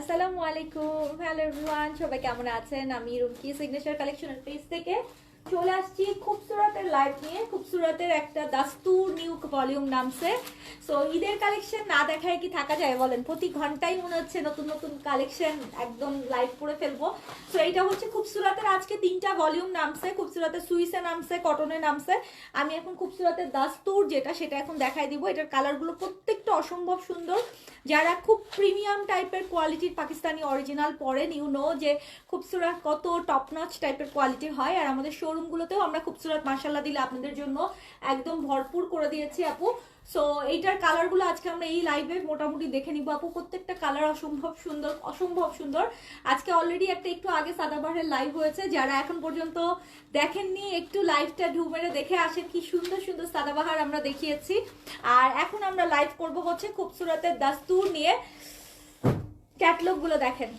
আসসালামু আলাইকুম, hello everyone, সবাই কেমন আছেন? আমি রুমকি সিগনেচার কালেকশনের পেজ থেকে চলে আসছি খুবসুরতের লাইভ নিয়ে। খুবসুরতের একটা দাস্তুর নিউ ভলিউম নামছে। সো ঈদের কালেকশন না দেখায় কি থাকা যায় বলেন? প্রতি ঘন্টায় মনে হচ্ছে নতুন নতুন কালেকশন একদম লাইভ করে ফেলবো। সো এইটা হচ্ছে খুবসুরতের আজকে 3টা ভলিউম নামছে। খুবসুরতের সুইসে নামছে, কটনে নামছে। আমি এখন খুবসুরতের দাস্তুর যেটা সেটা এখন দেখাই দিব। এটার কালারগুলো প্রত্যেকটা অসম্ভব সুন্দর। যারা খুব প্রিমিয়াম টাইপের কোয়ালিটির পাকিস্তানি অরিজিনাল পরেন, ইউ নো যে খুবসুরত কত টপ নচ টাইপের কোয়ালিটির হয়। আর আমাদের শোরুমগুলোতেও আমরা খুবসুরত মাশাআল্লাহ দিলে আপনাদের জন্য একদম ভরপুর করে দিয়েছি আপু। সো এইটার কালারগুলো আজকে আমরা এই লাইভে মোটামুটি দেখে নিব আপু। প্রত্যেকটা কালার অসম্ভব সুন্দর, অসম্ভব সুন্দর। আজকে অলরেডি একটা একটু আগে সাদাবাহারের লাইভ হয়েছে, যারা এখন পর্যন্ত দেখেননি একটু লাইভটা ঢু মেরে দেখে আসেন, কি সুন্দর সুন্দর সাদাবাহার আমরা দেখিয়েছি। আর এখন আমরা লাইভ করব হচ্ছে খুবসুরতের দাস্তুর নিয়ে। ক্যাটলগ গুলো দেখেন,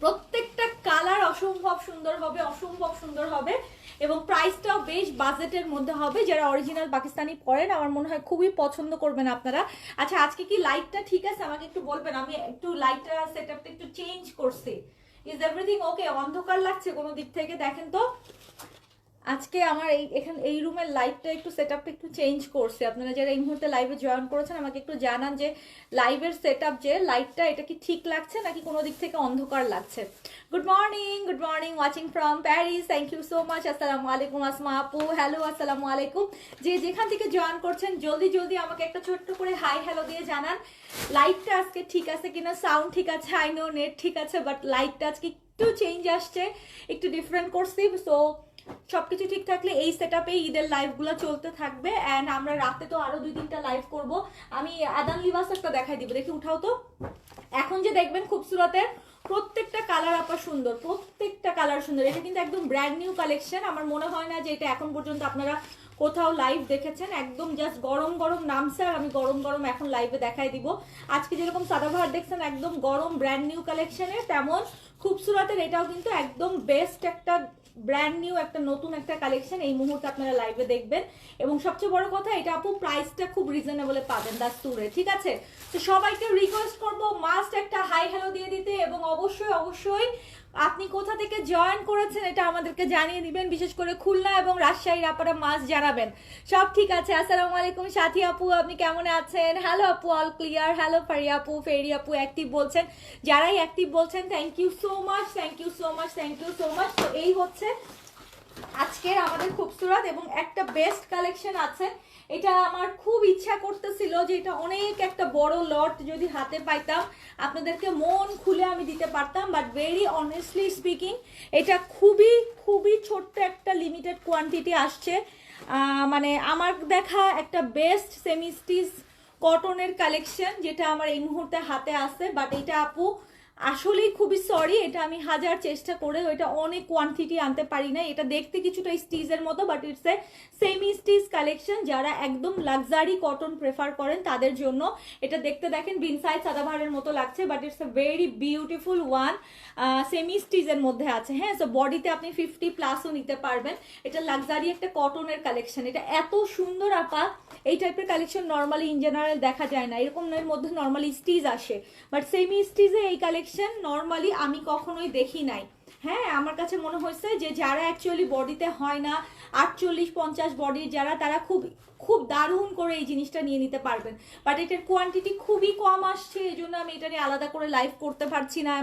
প্রত্যেকটা কালার অসম্ভব সুন্দর হবে, অসম্ভব সুন্দর হবে এবং প্রাইসটাও বেশ বাজেটের মধ্যে হবে। যারা অরিজিনাল পাকিস্তানি পরেন আমার মনে হয় খুবই পছন্দ করবেন আপনারা। আচ্ছা, আজকে কি লাইটটা ঠিক আছে আমাকে একটু বলবেন? আমি একটু লাইটটা সেটআপটা একটু চেঞ্জ করছি। Is everything okay? অন্ধকার লাগছে কোনো দিক থেকে? দেখেন তো আজকে আমার এই রুমের লাইটটা একটু সেটআপটা একটু চেঞ্জ করছে। আপনারা যারা এই মুহূর্তে লাইভে জয়েন করেছেন আমাকে একটু জানান যে লাইভের সেটআপ যে লাইটটা এটা কি ঠিক লাগছে নাকি কোনো দিক থেকে অন্ধকার লাগছে। Good morning watching from Paris, thank you so much. আসসালামু আলাইকুম আসমা আপু, হ্যালো আসসালামু আলাইকুম। যে যেখান থেকে জয়েন করছেন জলদি জলদি আমাকে একটা ছোট্ট করে হাই হ্যালো দিয়ে জানান লাইটটা আজকে ঠিক আছে কিনা। সাউন্ড ঠিক আছে, আই নো নেট ঠিক আছে, বাট লাইটটা আজকে একটু চেঞ্জ আসছে, একটু ডিফারেন্ট করছি। সো সবকিছু ঠিক থাকলে এই সেটআপে ঈদের লাইভগুলো চলতে থাকবে। এন্ড আমরা রাতে তো আরো 2-3টা লাইভ করব। আমি আদান লিবাস একটা দেখাই দিব, দেখি উঠাও তো। এখন যে দেখবেন খুবসুরতের প্রত্যেকটা কালার আপা সুন্দর, প্রত্যেকটা কালার সুন্দর। এটা কিন্তু একদম ব্র্যান্ড নিউ কালেকশন। আমার মনে হয় না যে এটা এখন পর্যন্ত আপনারা কোথাও লাইভ দেখেছেন। একদম জাস্ট গরম গরম নামছে আর আমি গরম গরম এখন লাইভে দেখাই দিব। আজকে যেরকম সাদাবাহার দেখছেন একদম গরম ব্র্যান্ড নিউ কালেকশনের, তেমন খুবসুরতের এটাও কিন্তু একদম বেস্ট একটা ব্র্যান্ড নিউ একটা নতুন একটা কালেকশন এই মুহূর্তে আপনারা লাইভে দেখবেন। এবং সবচেয়ে বড় কথা এটা আপু প্রাইসটা খুব রিজনেবলে পাবেন দাস্তুরে, ঠিক আছে? তো সবাইকে রিকোয়েস্ট করব মাস্ট একটা হাই হ্যালো দিয়ে দিতে এবং অবশ্যই অবশ্যই আপনি কোথা থেকে জয়েন করেছেন এটা আমাদেরকে জানিয়ে দিবেন। বিশেষ করে খুলনা এবং রাজশাহীর আপনারা মাস্ট জানাবেন। সব ঠিক আছে? আসসালামু আলাইকুম সাথী আপু, আপনি কেমন আছেন? হ্যালো আপু, অল ক্লিয়ার। হ্যালো ফারিয়া আপু, ফেরি আপু অ্যাক্টিভ বলছেন। যারাই অ্যাক্টিভ বলছেন thank you so much, thank you so much, thank you so much. তো এই হচ্ছে আজকের আমাদের খুবসুরত এবং একটা বেস্ট কালেকশন আছে। এটা আমার খুব ইচ্ছা করতেছিল যে এটা অনেক একটা বড় লট যদি হাতে পাইতাম আপনাদেরকে মন খুলে আমি দিতে পারতাম, বাট ভেরি অনেস্টলি স্পিকিং এটা খুবই খুবই ছোট্ট একটা লিমিটেড কোয়ান্টিটি আসছে। মানে আমার দেখা একটা বেস্ট সেমি স্টিচ কটনের কালেকশন যেটা আমার এই মুহূর্তে হাতে আছে। বাট এটা আপু আসলেই খুবই সরি, এটা আমি হাজার চেষ্টা করে এটা অনেক কোয়ান্টিটি আনতে পারি না। এটা দেখতে কিছুটা স্টিচের মতো, but it's a semi stitch collection. যারা একদম লাক্সারি কটন প্রেফার করেন তাদের জন্য এটা দেখতে দেখেন বিন সাইজ সাদাবাহারের মতো লাগছে, but it's a very beautiful one. Semi স্টিচের মধ্যে আছে, হ্যাঁ। সো বডিতে আপনি 50+ নিতে পারবেন। এটা লাক্সারি একটা কটনের কালেকশন। এটা এত সুন্দর আপা, এই টাইপের কালেকশন নর্মালি ইন জেনারেল দেখা যায় না। এরকম এর মধ্যে নর্মালি স্টিচ আসে, বাট সেমি স্টিচে এই কালেকশন নর্মালি আমি কখনোই দেখি নাই। হ্যাঁ, আমার কাছে মনে হয়েছে যে যারা অ্যাকচুয়ালি বডিতে হয় না 48-50 বডির যারা, তারা খুব খুব দারুণ করে এই জিনিসটা নিয়ে নিতে পারবেন। বাট এটার কোয়ান্টিটি খুবই কম আসছে, এই জন্য আমি এটা নিয়ে আলাদা করে লাইভ করতে পারছি না। I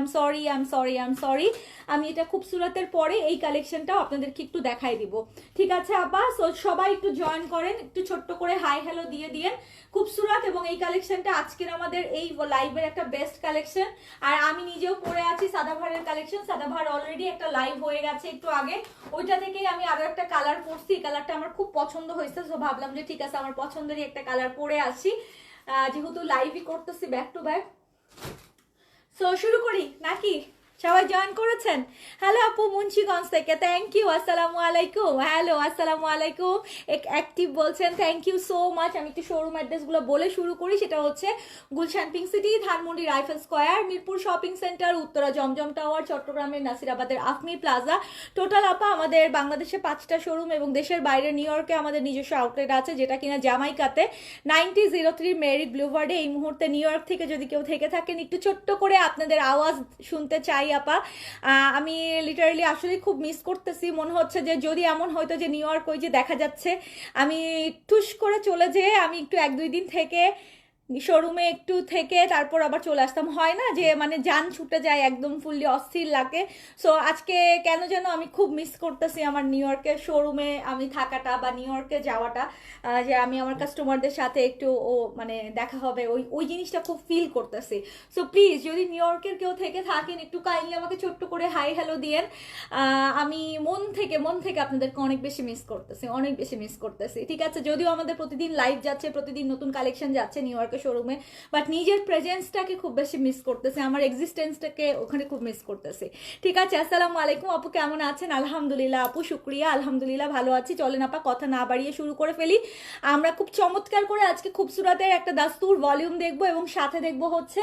am sorry. আমি এটা খুবসুরতের পরে এই কালেকশনটাও আপনাদেরকে একটু দেখাই দিব, ঠিক আছে আপা? সো সবাই একটু জয়েন করেন, একটু ছোট্ট করে হাই হ্যালো দিয়ে দিয়েন। খুবসুরত এবং এই কালেকশনটা আজকের আমাদের এই লাইভের একটা বেস্ট কালেকশন। আর আমি নিজেও পরে আছি সাদাভারের কালেকশন। সাদাভার অলরেডি একটা লাইভ হয়ে গেছে একটু আগে, ওইটা থেকেই আমি আরো একটা কালার পরছি। এই কালারটা আমার খুব পছন্দ হয়েছে, সো ভাবলাম যে ঠিক আছে আমার পছন্দেরই একটা কালার পরে আসি, যেহেতু লাইভই করতেছি ব্যাক টু ব্যাক। সো শুরু করি নাকি? সবাই জয়েন করেছেন? হ্যালো আপু মুন্সিগঞ্জ থেকে, থ্যাংক ইউ, আসসালামু আলাইকুম। হ্যালো আসসালামু আলাইকুম। অ্যাক্টিভ বলছেন, থ্যাংক ইউ সো মাচ। আমি একটু শোরুম অ্যাড্রেসগুলো বলে শুরু করি। সেটা হচ্ছে Gulshan pink city, Dhanmondi rifle square, Mirpur shopping centre, Uttara Zamzam tower, চট্টগ্রামের নাসিরাবাদের আফমি প্লাজা। টোটাল আপা আমাদের বাংলাদেশে 5টা শোরুম এবং দেশের বাইরে নিউ ইয়র্কে আমাদের নিজস্ব আউটলেট আছে, যেটা কিনা জামাইকাতে 9003 মেরিট ব্লুভার্ডে। এই মুহূর্তে নিউ ইয়র্ক থেকে যদি কেউ থেকে থাকেন, একটু ছোট্ট করে আপনাদের আওয়াজ শুনতে চাই আপা। আমি লিটারালি আসলে খুব মিস করতেছি। মনে হচ্ছে যে যদি এমন হয়তো যে নিউ ইয়র্ক ওই যে দেখা যাচ্ছে, আমি টুস করে চলে যেয়ে আমি একটু 1-2 দিন থেকে শোরুমে একটু থেকে তারপর আবার চলে আসতাম, হয় না যে মানে যান ছুটে যায়, একদম ফুললি অস্থির লাগে। সো আজকে কেন যেন আমি খুব মিস করতেছি আমার নিউ ইয়র্কের শোরুমে আমি থাকাটা বা নিউ ইয়র্কে যাওয়াটা, যে আমি আমার কাস্টমারদের সাথে একটু মানে দেখা হবে, ওই ওই জিনিসটা খুব ফিল করতেছি। সো প্লিজ যদি নিউ ইয়র্কের কেউ থেকে থাকেন, একটু কাইন্ডলি আমাকে ছোট্ট করে হাই হ্যালো দিয়েন। আমি মন থেকে আপনাদেরকে অনেক বেশি মিস করতেছি, অনেক বেশি মিস করতেছি। ঠিক আছে, যদিও আমাদের প্রতিদিন লাইভ যাচ্ছে, প্রতিদিন নতুন কালেকশন যাচ্ছে নিউ ইয়র্কের শোরুমে, বাট নিজের প্রেজেন্সটাকে খুব বেশি মিস করতেছে, আমার এক্সিস্টেন্সটাকে ওখানে খুব মিস করতেছে। ঠিক আছে, আসসালামু আলাইকুম আপু, কেমন আছেন? আলহামদুলিল্লাহ আপু, শুক্রিয়া, আলহামদুলিল্লাহ ভালো আছি। চলেন আপা কথা না বাড়িয়ে শুরু করে ফেলি। আমরা খুব চমৎকার করে আজকে খুবসুরতের একটা দাস্তুর ভলিউম দেখবো এবং সাথে দেখবো হচ্ছে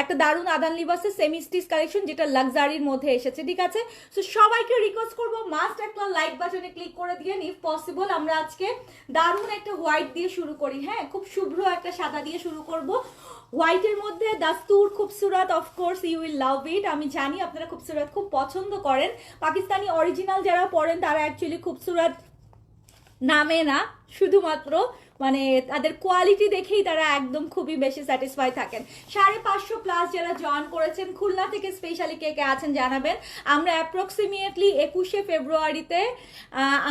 একটা দারুণ আদান লিবাসের সেমি স্টিচ কালেকশন, যেটা লাক্সারির মধ্যে এসেছে। ঠিক আছে, তো সবাইকে রিকোয়েস্ট করবো মাস্ট একটা লাইক বাটনে ক্লিক করে দিয়ে, ইফ পসিবল আমরা আজকে দারুণ একটা হোয়াইট দিয়ে শুরু করি। হ্যাঁ, খুব শুভ্র একটা সাদা দিয়ে শুরু করব। হোয়াইটের মধ্যে দাস্তুর খুবসুরত, অফকোর্স ইউ উইল লাভ ইট। আমি জানি আপনারা খুবসুরত খুব পছন্দ করেন। পাকিস্তানি অরিজিনাল যারা পড়েন তারা অ্যাকচুয়ালি খুবসুরত নামে না, শুধুমাত্র মানে তাদের কোয়ালিটি দেখেই তারা একদম খুবই বেশি স্যাটিসফাই থাকেন। 550+ যারা জয়েন করেছেন, খুলনা থেকে স্পেশালি কে কে আছেন জানাবেন। আমরা অ্যাপ্রক্সিমেটলি 21শে ফেব্রুয়ারিতে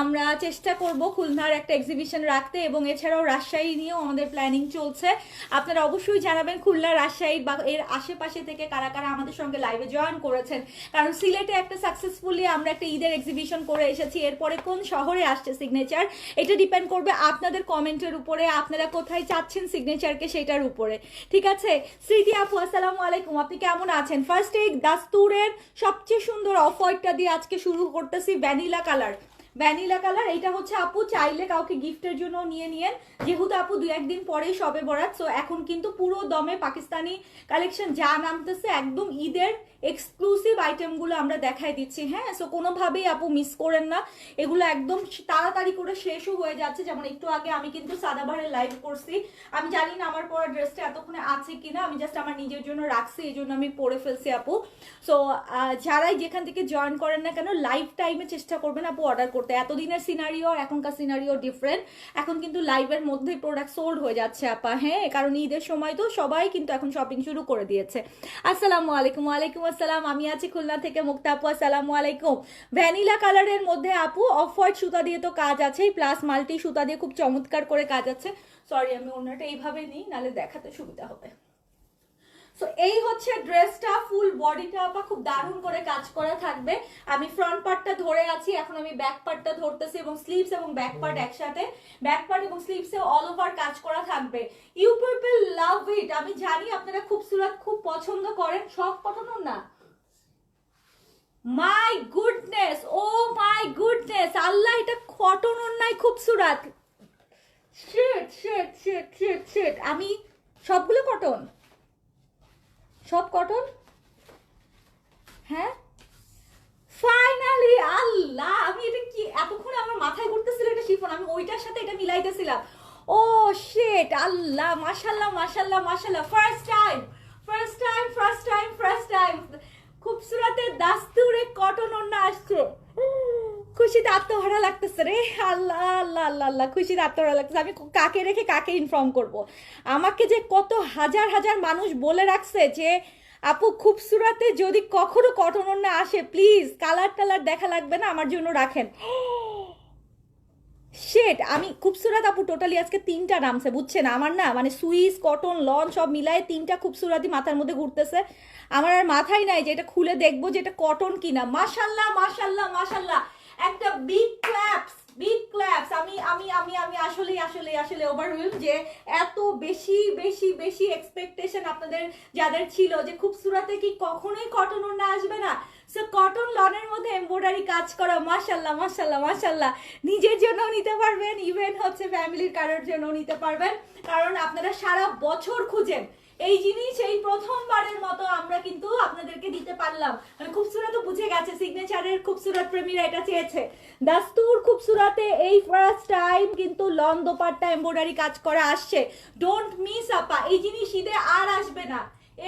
আমরা চেষ্টা করব খুলনার একটা এক্সিবিশন রাখতে, এবং এছাড়াও রাজশাহী নিয়েও আমাদের প্ল্যানিং চলছে। আপনারা অবশ্যই জানাবেন খুলনা, রাজশাহী বা এর আশেপাশে থেকে কারা কারা আমাদের সঙ্গে লাইভে জয়েন করেছেন, কারণ সিলেটে একটা সাকসেসফুলি আমরা একটা ঈদের এক্সিবিশন করে এসেছি। এরপরে কোন শহরে আসছে সিগনেচার, এটা ডিপেন্ড করবে আপনাদের কমেন্টের উপরে, আপনারা কোথায় চাচ্ছেন সিগনেচারকে সেটার উপরে। ঠিক আছে, স্মৃতি আপু আসসালামু আলাইকুম, আপনি কেমন আছেন? ফার্স্ট এই দাস্তুরের সবচেয়ে সুন্দর অফ হোয়াইটটা দিয়ে আজকে শুরু করতেছি, ভ্যানিলা কালার। ভ্যানিলা কালার এইটা হচ্ছে আপু চাইলে কাউকে গিফটের জন্য নিয়ে নিয়েন, যেহেতু আপু 2-1 দিন পরেই সবে বরাত। সো এখন কিন্তু পুরো দমে পাকিস্তানি কালেকশন যা নামতেছে একদম ঈদের এক্সক্লুসিভ আইটেমগুলো আমরা দেখাই দিচ্ছি। হ্যাঁ, সো কোনোভাবেই আপু মিস করেন না, এগুলো একদম তাড়াতাড়ি করে শেষও হয়ে যাচ্ছে। যেমন একটু আগে আমি কিন্তু সাদাবারের লাইভ করছি, আমি জানি না আমার পরা ড্রেসটা এতক্ষণে আছে কিনা, আমি জাস্ট আমার নিজের জন্য রাখছি, এই জন্য আমি পরে ফেলছি আপু। সো যারাই যেখান থেকে জয়েন করেন না কেন, লাইভ টাইমে চেষ্টা করবেন আপু অর্ডার করতে। এতদিনের সিনারিও এখনকার সিনারিও ডিফারেন্ট, এখন কিন্তু লাইভের মধ্যেই প্রোডাক্ট সোল্ড হয়ে যাচ্ছে আপা। হ্যাঁ, কারণ ঈদের সময় তো সবাই কিন্তু এখন শপিং শুরু করে দিয়েছে। আসসালামু আলাইকুম। ওয়ালাইকুম আসসালাম, আমি আছি খুলনা থেকে মুক্তা আপু, আসসালামু আলাইকুম। ভ্যানিলা কালারের মধ্যে আপু অফ হোয়াইট সুতা দিয়ে তো কাজ আছে, প্লাস মাল্টি সুতা দিয়ে খুব চমৎকার করে কাজ আছে। সরি, আমি অন্যটা এইভাবে নিই, নাহলে দেখাতে সুবিধা হবে। সো এই হচ্ছে ড্রেসটা, ফুল বডিটা আপা খুব দারুণ করে কাজ করা থাকবে। আমি ফ্রন্ট পার্টটা ধরে আছি, এখন আমি ব্যাক পার্টটা ধরতেছি, এবং স্লিভস এবং ব্যাক পার্ট একসাথে, ব্যাক পার্ট এবং স্লিভসে অল ওভার কাজ করা থাকবে। ইউ পিপল লাভ ইট। আমি জানি আপনারা খুবসুরত খুব পছন্দ করেন। সব কটন না, my goodness, O my goodness, আল্লাহ, এটা কটন নাই খুবসুরত। Sheet sheet sheet sheet sheet, আমি সবগুলো কটন, সব কটন। হ্যাঁ, ফাইনালি, আল্লাহ, আমি এটা কি এতক্ষণ আমার মাথায় ঘুরতেছিল এটা শিফন, আমি ওইটার সাথে এটা মিলাইতেছিলাম। ও শিট, আল্লাহ, মাশাল্লাহ মাশাল্লাহ মাশাল্লাহ, first time first time first time first time খুবসুরতের দাস্তুরে কটন ওড়না আসছে। খুশিতে আত্মহারা লাগতেছে রে, আল্লাহ আল্লাহ আল্লাহ আল্লাহ, খুশিতে আত্মহারা লাগতেছে। আমি কাকে রেখে কাকে ইনফর্ম করব? আমাকে যে কত হাজার হাজার মানুষ বলে রাখছে যে আপু খুবসুরতে যদি কখনো কটন ওড়না আসে প্লিজ কালার টালার দেখা লাগবে না, আমার জন্য রাখেন। শেট, আমি খুবসুরত আপু টোটালি আজকে 3টা নামছে, বুঝছেন? আমার না মানে সুইস, কটন, লন সব মিলায় 3টা খুবসুরতি মাথার মধ্যে ঘুরতেছে। আমার আর মাথায় নাই যে এটা খুলে দেখবো যে এটা কটন কিনা। মাশাল্লাহ মাশাল্লাহ মাশাল্লাহ, একটা বিগ ক্ল্যাপস বিগ ক্ল্যাপস। আমি আমি আমি আমি আসলে আসলে আসলে ওভারওয়েলড যে এত বেশি বেশি বেশি এক্সপেকটেশন আপনাদের যাদের ছিল যে খুবসুরাতে কি কখনোই কটন ওড়না আসবে না। সো কটন লনের মধ্যে এমব্রয়ডারি কাজ করা, মাশাল্লাহ মাশাল্লাহ মাশাল্লাহ, নিজের জন্য নিতে পারবেন, ইভেন হচ্ছে ফ্যামিলির কারোর জন্য নিতে পারবেন, কারণ আপনারা সারা বছর খুঁজেন এই জিনিস। এই প্রথমবারের মতো আমরা কিন্তু আপনাদেরকে দিতে পারলাম, মানে খুবসুরত বুঝে গেছে, সিগনেচারের খুবসুরত প্রেমীরা এটা চেয়েছে। দাস্তুর খুবসুরাতে এই ফার্স্ট টাইম কিন্তু লন দোপাট্টা এমব্রয়ডারি কাজ করা আসছে। ডোন্ট মিস আপা, এই জিনিস ঈদে আর আসবে না,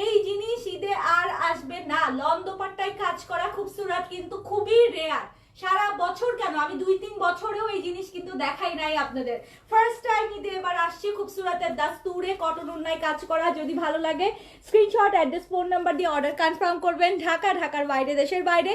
এই জিনিস ঈদে আর আসবে না। লন দোপাট্টায় কাজ করা খুবসুরত কিন্তু খুবই রেয়ার, সারা বছর কেন আমি 2-3 বছরেও এই জিনিস কিন্তু দেখাই নাই আপনাদের। ফার্স্ট টাইম ঈদে এবার আসছে খুবসুরতের দাস্তুরে কটন ওড়নায় কাজ করা। যদি ভালো লাগে স্ক্রিনশট, অ্যাড্রেস, ফোন নাম্বার দিয়ে অর্ডার কনফার্ম করবেন। ঢাকা, ঢাকার বাইরে, দেশের বাইরে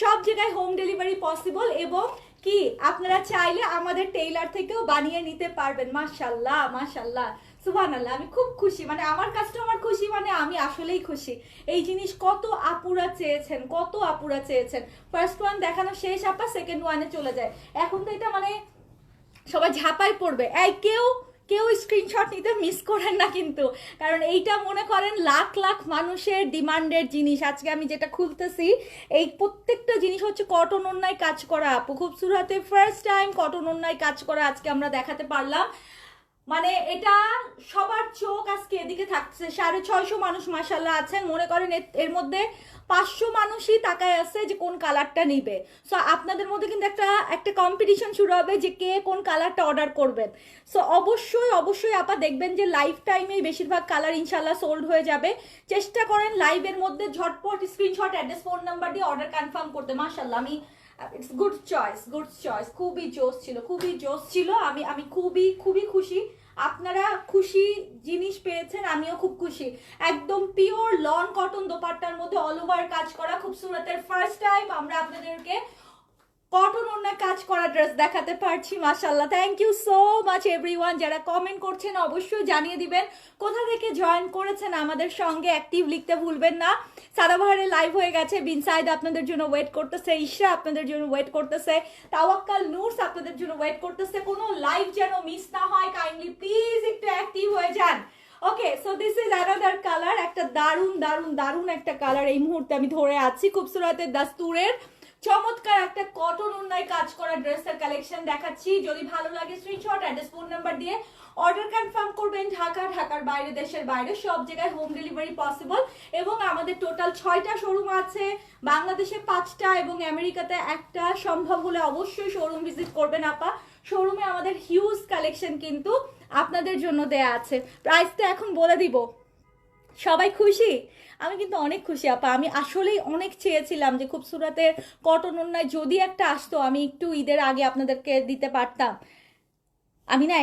সব জায়গায় হোম ডেলিভারি পসিবল, এবং কি আপনারা চাইলে আমাদের টেইলার থেকেও বানিয়ে নিতে পারবেন। মাশাল্লাহ মাশাল্লাহ সুবহানাল্লাহ, আমি খুব খুশি, মানে আমার কাস্টমার খুশি, মানে আমি আসলেই খুশি। এই জিনিস কত আপুরা চেয়েছেন, কত আপুরা চেয়েছেন। ফার্স্ট ওয়ান দেখানো শেষ আপা, সেকেন্ড ওয়ানে চলে যায়। এখন তো এটা মানে সবাই ঝাঁপাই পড়বে। এই কেউ কেউ স্ক্রিনশট নিতে মিস করেন না কিন্তু, কারণ এইটা মনে করেন লাখ লাখ মানুষের ডিমান্ডের জিনিস। আজকে আমি যেটা খুলতেছি এই প্রত্যেকটা জিনিস হচ্ছে কটন ওড়নায় কাজ করা আপু। খুবসুরতে ফার্স্ট টাইম কটন ওড়নায় কাজ করা আজকে আমরা দেখাতে পারলাম, মানে এটা সবার চোখ আজকে এদিকে থাকছে। 650 মানুষ মাশাল্লাহ আছেন, মনে করেন এর মধ্যে 500 মানুষই তাকায় আছে যে কোন কালারটা নিবে। সো আপনাদের মধ্যে কিন্তু একটা কম্পিটিশন শুরু হবে যে কে কোন কালারটা অর্ডার করবেন। সো অবশ্যই অবশ্যই আপা দেখবেন যে লাইফ টাইমেই বেশিরভাগ কালার ইনশাল্লাহ সোল্ড হয়ে যাবে। চেষ্টা করেন লাইভের মধ্যে ঝটপট স্ক্রিনশট, অ্যাড্রেস, ফোন নাম্বার দিয়ে অর্ডার কনফার্ম করতে। মাশাল্লাহ, আমি it's good choice, good choice, খুবই জোস ছিল, খুবই জোস ছিল। আমি খুবই খুবই খুশি, আপনারা খুশি জিনিস পেয়েছেন, আমিও খুব খুশি। একদম পিওর লন কটন দোপাট্টার মধ্যে অল ওভার কাজ করা খুবসুরতের ফার্স্ট টাইম আমরা আপনাদেরকে কটন ওড়না কাজ করা ড্রেস দেখাতে পারছি। মাশাআল্লাহ, thank you so much everyone. যারা কমেন্ট করছেন অবশ্যই জানিয়ে দিবেন কোথা থেকে জয়েন করেছেন আমাদের সঙ্গে, অ্যাক্টিভ লিখতে ভুলবেন না। সাদাবাহারে লাইভ হয়ে গেছে, বিন সাইদ আপনাদের জন্য ওয়েট করতেছে, ইশরা আপনাদের জন্য ওয়েট করতেছে, তাওয়াক্কাল নূরস আপনাদের জন্য ওয়েট করতেছে। কোনো লাইভ যেন মিস না হয়, কাইন্ডলি প্লিজ একটু অ্যাক্টিভ হয়ে যান। Okay, so this is another colour, একটা দারুণ দারুণ দারুণ একটা কালার এই মুহূর্তে আমি ধরে আছি। খুবসুরতের দাস্তুরের চমৎকার একটা কটন ওড়নায় কাজ করা ড্রেসের কালেকশন দেখাচ্ছি। যদি ভালো লাগে স্ক্রিনশট, অ্যাড্রেস, ফোন নাম্বার দিয়ে অর্ডার কনফার্ম করবেন। ঢাকা, ঢাকার বাইরে, দেশের বাইরে সব জায়গায় হোম ডেলিভারি পসিবল, এবং আমাদের টোটাল 6টা শোরুম আছে, বাংলাদেশে 5টা এবং আমেরিকাতে 1টা। সম্ভব হলে অবশ্যই শোরুম ভিজিট করবেন আপা। শোরুমে আমাদের হিউজ কালেকশন কিন্তু আপনাদের জন্য দেয়া আছে। প্রাইসটা এখন বলে দিব। সবাই খুশি? আমি কিন্তু অনেক খুশি আপা। আমি আসলেই অনেক চেয়েছিলাম যে খুবসুরতের কটন ওড়নায় যদি একটা আসতো, আমি একটু ঈদের আগে আপনাদেরকে দিতে পারতাম। আমি না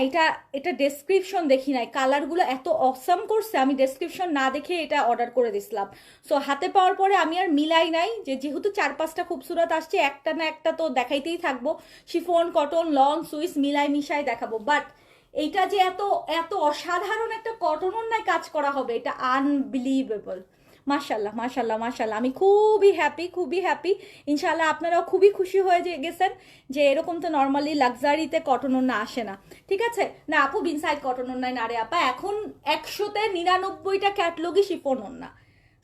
এটা ডেসক্রিপশন দেখি নাই, কালারগুলো এত অসাম করছে, আমি ডেসক্রিপশন না দেখে এটা অর্ডার করে দিছিলাম। সো হাতে পাওয়ার পরে আমি আর মিলাই নাই, যে যেহেতু 4-5টা খুবসুরত আসছে, একটা না একটা তো দেখাইতেই থাকবো। শিফন, কটন, লং, সুইস মিলাই মিশাই দেখাবো। বাট এইটা যে এত এত অসাধারণ একটা কটন ওড়নায় কাজ করা হবে, এটা আনবিলিভেবল। মাশাল্লাহ মাশাল্লাহ মাশাল্লাহ, আমি খুবই হ্যাপি, খুবই হ্যাপি। ইনশাল্লাহ আপনারাও খুবই খুশি হয়ে গেছেন যে এরকম তো নর্মালি লাক্সারিতে কটন ওড়না আসে না। ঠিক আছে না আপু, বিন সাইড কটন ওড়নায় না রে আপা, এখন 100তে 99টা ক্যাটলগই শিফন ওড়না।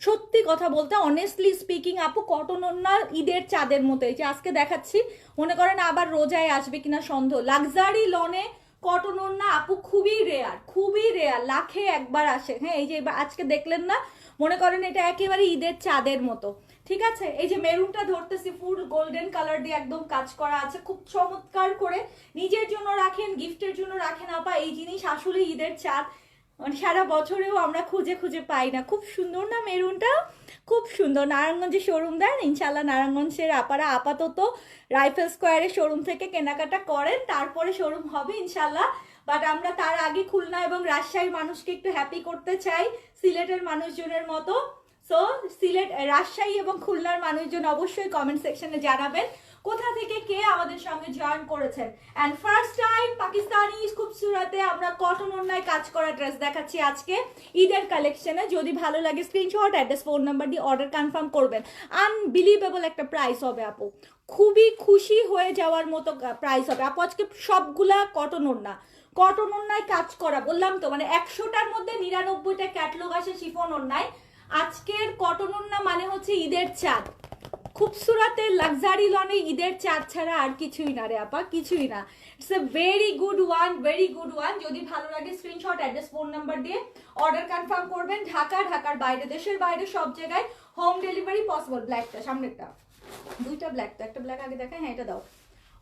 সত্যি কথা বলতে, অনেস্টলি স্পিকিং আপু, কটন ওড়না ঈদের চাঁদের মতো। এই যে আজকে দেখাচ্ছি, মনে করেন আবার রোজায় আসবে কিনা সন্দেহ। লাক্সারি লনে কটন ওড়না আপু খুবই রেয়ার, খুবই রেয়ার, লাখে একবার আসে। হ্যাঁ, এই যে আজকে দেখলেন না, মনে করেন এটা একেবারে ঈদের চাঁদের মতো। ঠিক আছে, এই যে মেরুনটা ধরতেছি, ফুল গোল্ডেন কালার দিয়ে একদম কাজ করা আছে, খুব চমৎকার করে। নিজের জন্য রাখেন, গিফটের জন্য রাখেন আপা, এই জিনিস আসলে ঈদের চাঁদ, মানে সারা বছরেও আমরা খুঁজে খুঁজে পাই না। খুব সুন্দর না মেরুনটা, খুব সুন্দর। নারায়ণগঞ্জে শোরুম দেন ইনশাল্লাহ। নারায়ণগঞ্জের আপারা আপাতত রাইফেল স্কোয়ারের শোরুম থেকে কেনাকাটা করেন, তারপরে শোরুম হবে ইনশাল্লাহ। বাট আমরা তার আগে খুলনা এবং রাজশাহীর মানুষকে একটু হ্যাপি করতে চাই, সিলেটের মানুষজনের মতো। সো সিলেট, রাজশাহী এবং খুলনার মানুষজন অবশ্যই কমেন্ট সেকশনে জানাবেন কোথা থেকে কে আমাদের সঙ্গে জয়েন করেছেন। অ্যান্ড ফার্স্ট টাইম পাকিস্তানি খুবসুরাতে আমরা কটন ওড়নায় কাজ করা ড্রেস দেখাচ্ছি আজকে ঈদের কালেকশনে। যদি ভালো লাগে স্ক্রিনশট, অ্যাড্রেস, ফোন নাম্বার দিয়ে অর্ডার কনফার্ম করবেন। আনবিলিভেবল একটা প্রাইস হবে আপু, খুবই খুশি হয়ে যাওয়ার মতো প্রাইস হবে আপু। আজকে সবগুলা কটন ওড়না, কটন ওড়নায় কাজ করা, বললাম তো মানে 100টার মধ্যে 99টা ক্যাটলগ আসে শিফন ওড়নায়। আজকের কটন ওড়না মানে হচ্ছে ঈদের চাঁদ। খুবসুরাতের লাক্সারি লনে ঈদের চাঁদ ছাড়া আর কিছুই না রে আপা, কিছুই না। It's a very good one, very good one. যদি ভালো লাগে স্ক্রিনশট, অ্যাড্রেস, ফোন নাম্বার দিয়ে অর্ডার কনফার্ম করবেন। ঢাকা, ঢাকার বাইরে, দেশের বাইরে সব জায়গায় হোম ডেলিভারি পসিবল। ব্ল্যাকটা সামনেরটা, দুইটা ব্ল্যাক, তো একটা ব্ল্যাক আগে দেখায়, হ্যাঁ এটা দাও।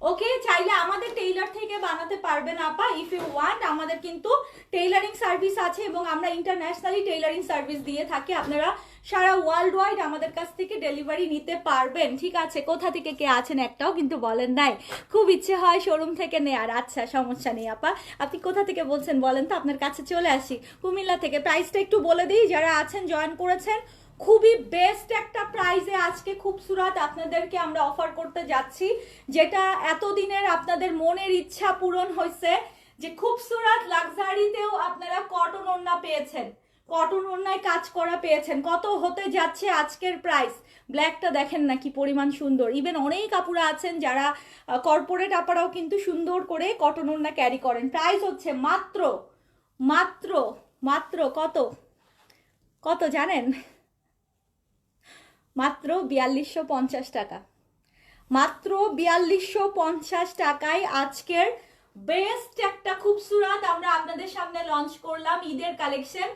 ওকে, চাইলে আমাদের টেইলার থেকে বানাতে পারবেন আপা, ইফ ইউ ওয়ান্ট। আমাদের কিন্তু টেইলারিং সার্ভিস আছে এবং আমরা ইন্টারন্যাশনালি টেইলারিং সার্ভিস দিয়ে থাকি। আপনারা সারা ওয়ার্ল্ড ওয়াইড আমাদের কাছ থেকে ডেলিভারি নিতে পারবেন। ঠিক আছে, কোথা থেকে কে আছেন একটাও কিন্তু বলেন নাই। খুব ইচ্ছে হয় শোরুম থেকে নেয়ার। আচ্ছা, সমস্যা নেই আপা। আপনি কোথা থেকে বলছেন বলেন তো, আপনার কাছে চলে আসি। কুমিল্লা থেকে। প্রাইসটা একটু বলে দিই, যারা আছেন জয়েন করেছেন, খুবই বেস্ট একটা প্রাইসে আজকে খুবসুরাত আপনাদেরকে আমরা অফার করতে যাচ্ছি, যেটা এতদিনের আপনাদের মনের ইচ্ছা পূরণ হয়েছে যে খুবসুরাত লাক্সারিতেও আপনারা কটন ওড়না পেয়েছেন, কটন ওড়নায় কাজ করা পেয়েছেন। কত হতে যাচ্ছে আজকের প্রাইস। ব্ল্যাকটা দেখেন না কি পরিমাণ সুন্দর। ইভেন অনেক আপুরা আছেন যারা কর্পোরেট আপারাও কিন্তু সুন্দর করে কটন ওড়না ক্যারি করেন। প্রাইস হচ্ছে মাত্র মাত্র মাত্র কত কত জানেন? মাত্র 4250 টাকা। মাত্র 4250 টাকায় আজকের বেস্ট একটা খুবসুরাত আমরা আপনাদের সামনে লঞ্চ করলাম ঈদের কালেকশন।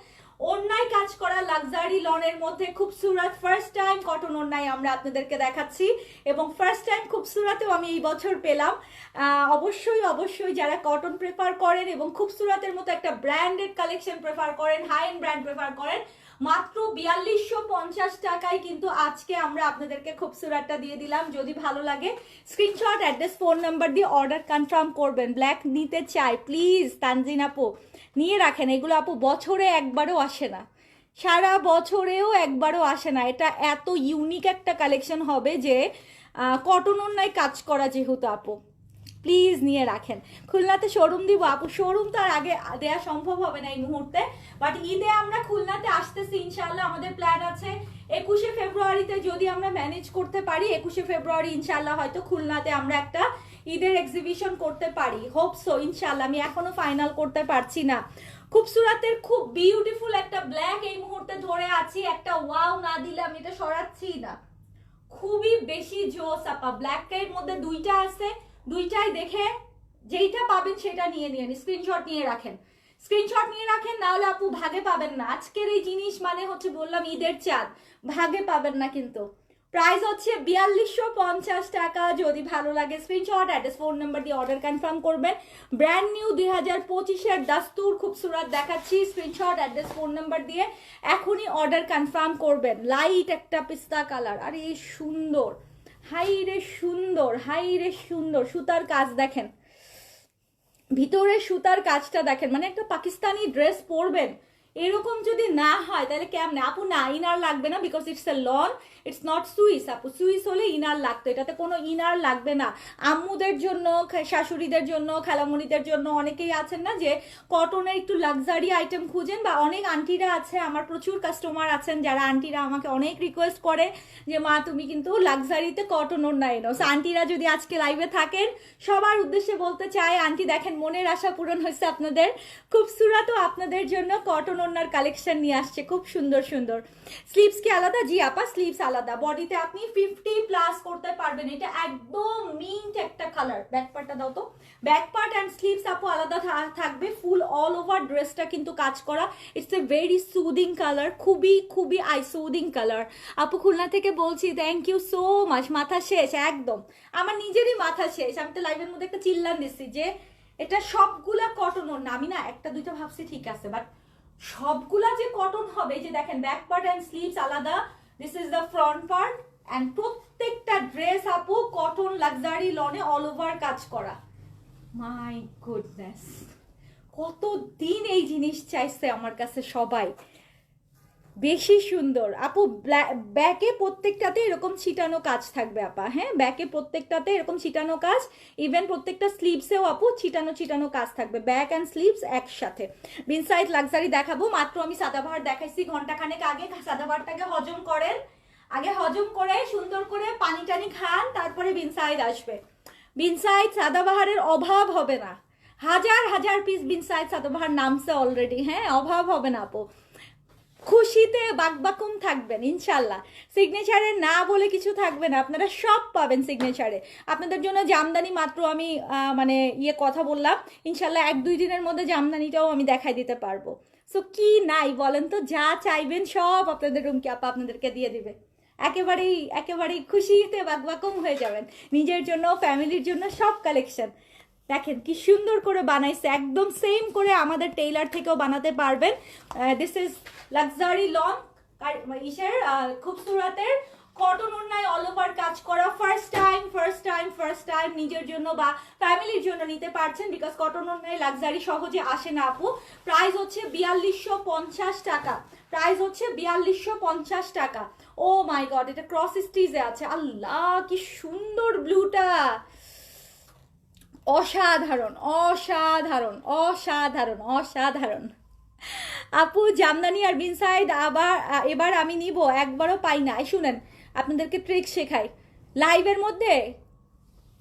ওড়নায় কাজ করা লাক্সারি লনের মধ্যে খুবসুরাত ফার্স্ট টাইম কটন ওড়নায় আমরা আপনাদেরকে দেখাচ্ছি, এবং ফার্স্ট টাইম খুবসুরাতেও আমি এই বছর পেলাম। অবশ্যই অবশ্যই যারা কটন প্রেফার করেন এবং খুবসুরাতের মতো একটা ব্র্যান্ডেড কালেকশন প্রেফার করেন, হাই এন্ড ব্র্যান্ড প্রেফার করেন, মাত্র 4250 টাকায় কিন্তু আজকে আমরা আপনাদেরকে খুবসুরাতটা দিয়ে দিলাম। যদি ভালো লাগে স্ক্রিনশট, অ্যাড্রেস, ফোন নাম্বার দিয়ে অর্ডার কনফার্ম করবেন। ব্ল্যাক নিতে চাই প্লিজ তানজিন আপু, নিয়ে রাখেন। এগুলো আপু বছরে একবারও আসে না, সারা বছরেও একবারও আসে না। এটা এত ইউনিক একটা কালেকশন হবে যে কটন ওড়নায় কাজ করা যেহেতু আপু, প্লিজ নিয়ে রাখেন। খুলনাতে শোরুম দিব আপু, শোরুম তো আর আগে দেয়া সম্ভব হবে না এই মুহূর্তে, বাট ঈদে আমরা খুলনাতে আসতেছি ইনশাল্লাহ। আমাদের প্ল্যান আছে 21শে ফেব্রুয়ারিতে যদি আমরা ম্যানেজ করতে পারি, 21শে ফেব্রুয়ারি ইনশাল্লাহ হয়তো খুলনাতে আমরা একটা ঈদের এক্সিবিশন করতে পারি। হোপ সো ইনশাল্লাহ, আমি এখনো ফাইনাল করতে পারছি না। খুবসুরাতের খুব বিউটিফুল একটা ব্ল্যাক এই মুহূর্তে ধরে আছি, একটা ওয়াও না দিলে আমি এটা সরাচ্ছি না। খুবই বেশি জোস আপা। ব্ল্যাকের মধ্যে দুইটা আছে, দুইটাই দেখে যেইটা পাবেন সেটা নিয়ে নিন। স্ক্রিনশট নিয়ে রাখেন, স্ক্রিনশট নিয়ে রাখেন, না হলে আপু ভাগে পাবেন না। আজকের এই জিনিস মানে হচ্ছে বললাম ঈদের চাঁদ, ভাগে পাবেন না কিন্তু। প্রাইস হচ্ছে 4250 টাকা। যদি ভালো লাগে স্ক্রিনশট, অ্যাড্রেস, ফোন নাম্বার দিয়ে অর্ডার কনফার্ম করবেন। ব্র্যান্ড নিউ 2025-এর দাস্তুর খুবসুরাত দেখাচ্ছি। স্ক্রিনশট, অ্যাড্রেস, ফোন নাম্বার দিয়ে এখনই অর্ডার কনফার্ম করবেন। লাইট একটা পিস্তা কালার, আরে সুন্দর, হাই রে সুন্দর, হাই রে সুন্দর। সুতার কাজ দেখেন, ভিতরে সুতার কাজটা দেখেন, মানে একটা পাকিস্তানি ড্রেস পরবেন এরকম যদি না হয় তাহলে কেমনে আপু? না, ইনার লাগবে না, because it's a lawn, it's not Swiss আপু। সুইস হলে ইনার লাগতো, এটাতে কোনো ইনার লাগবে না। আম্মুদের জন্য, শাশুড়িদের জন্য, খালামণিদের জন্য, অনেকেই আছেন না যে কটনের একটু লাক্সারি আইটেম খুঁজেন, বা অনেক আন্টিরা আছে, আমার প্রচুর কাস্টমার আছেন যারা আন্টিরা আমাকে অনেক রিকোয়েস্ট করে যে মা তুমি কিন্তু লাক্সারিতে কটন ওড়না এনো। সো আন্টিরা যদি আজকে লাইভে থাকেন, সবার উদ্দেশ্যে বলতে চাই আন্টি দেখেন মনের আশা পূরণ হয়েছে আপনাদের। খুবসুরাতও আপনাদের জন্য কটন ওড়নার কালেকশন নিয়ে আসছে, খুব সুন্দর সুন্দর। স্লিভস কি আলাদা? জি আপা, স্লিভস আলাদা। বডিতে আপনি 50+ করতে পারবেন। এটা একদম মিন্ট একটা কালার। ব্যাক পার্টটা দাও তো। ব্যাক পার্ট অ্যান্ড স্লিভস আপু আলাদা থাকবে। ফুল অল ওভার ড্রেসটা কিন্তু কাজ করা। It's a very soothing colour, খুবই খুবই আই সুদিং কালার। আপু খুলনা থেকে বলছি, থ্যাংক ইউ সো মাচ। মাথা শেষ একদম, আমার নিজেরই মাথা শেষ। আমি তো লাইভের মধ্যে একটা চিল্লান দিচ্ছি যে এটা সবগুলা কটন ওড়না। আমি না একটা দুইটা ভাবছি ঠিক আছে, বাট সবগুলা যে কটন হবে, যে দেখেন ব্যাক পার্ট এন্ড স্লিভস আলাদা, this is the front part, and প্রত্যেকটা ড্রেস আপু কটন লাক্সারি লনে অল ওভার কাজ করা। মাই গুডনেস, কতদিন এই জিনিস চাইছে আমার কাছে সবাই। বেশি সুন্দর আপু। ব্যাকে প্রত্যেকটাতে এরকম ছিটানো কাজ থাকবে আপা, হ্যাঁ ব্যাকে প্রত্যেকটাতে এরকম ছিটানো কাজ, ইভেন প্রত্যেকটা স্লিভসেও আপু ছিটানো ছিটানো কাজ থাকবে, ব্যাক অ্যান্ড স্লিভস একসাথে। বিনসাইড লাক্সারি দেখাবো, মাত্র আমি সাদাবাহার দেখাইছি ঘন্টাখানেক আগে। সাদাবাহারটাকে হজম করেন, আগে হজম করে সুন্দর করে পানি টানি খান, তারপরে বিনসাইড আসবে। বিনসাইড সাদাবাহারের অভাব হবে না, হাজার হাজার পিস বিনসাইড সাদাবাহার নামছে অলরেডি, হ্যাঁ অভাব হবে না আপু, খুশিতে বাকবাকুম থাকবেন ইনশাল্লাহ। সিগনেচারে না বলে কিছু থাকবে না, আপনারা সব পাবেন সিগনেচারে। আপনাদের জন্য জামদানি মাত্র আমি মানে কথা বললাম, ইনশাল্লাহ 1-2 দিনের মধ্যে জামদানিটাও আমি দেখাই দিতে পারবো। সো কি নাই বলেন তো, যা চাইবেন সব আপনাদের রুমকি আপা আপনাদেরকে দিয়ে দিবে। একেবারেই একেবারেই খুশিতে বাকবাকুম হয়ে যাবেন, নিজের জন্য ফ্যামিলির জন্য সব কালেকশন। দেখেন কি সুন্দর করে বানাইছে, একদম সেম করে আমাদের টেইলার থেকেও বানাতে পারবেন। দিস ইজ লাক্সারি লং ইসের খুবসুরতের কটন ওড়নায় অল ওভার কাজ করা, ফার্স্ট টাইম নিজের জন্য বা ফ্যামিলির জন্য নিতে পারছেন, বিকজ কটন ওড়নায় লাক্সারি সহজে আসে না আপু। প্রাইস হচ্ছে 4250 টাকা, প্রাইস হচ্ছে 4250 টাকা। ও মাই গড, এটা ক্রস স্টিচে আছে, আল্লাহ কি সুন্দর ব্লুটা, অসাধারণ অসাধারণ অসাধারণ অসাধারণ আপু। জামদানি আর বিনসাইড আবার এবার আমি নিব, একবারও পাই না। শুনেন আপনাদেরকে ট্রিক শেখাই, লাইভের মধ্যে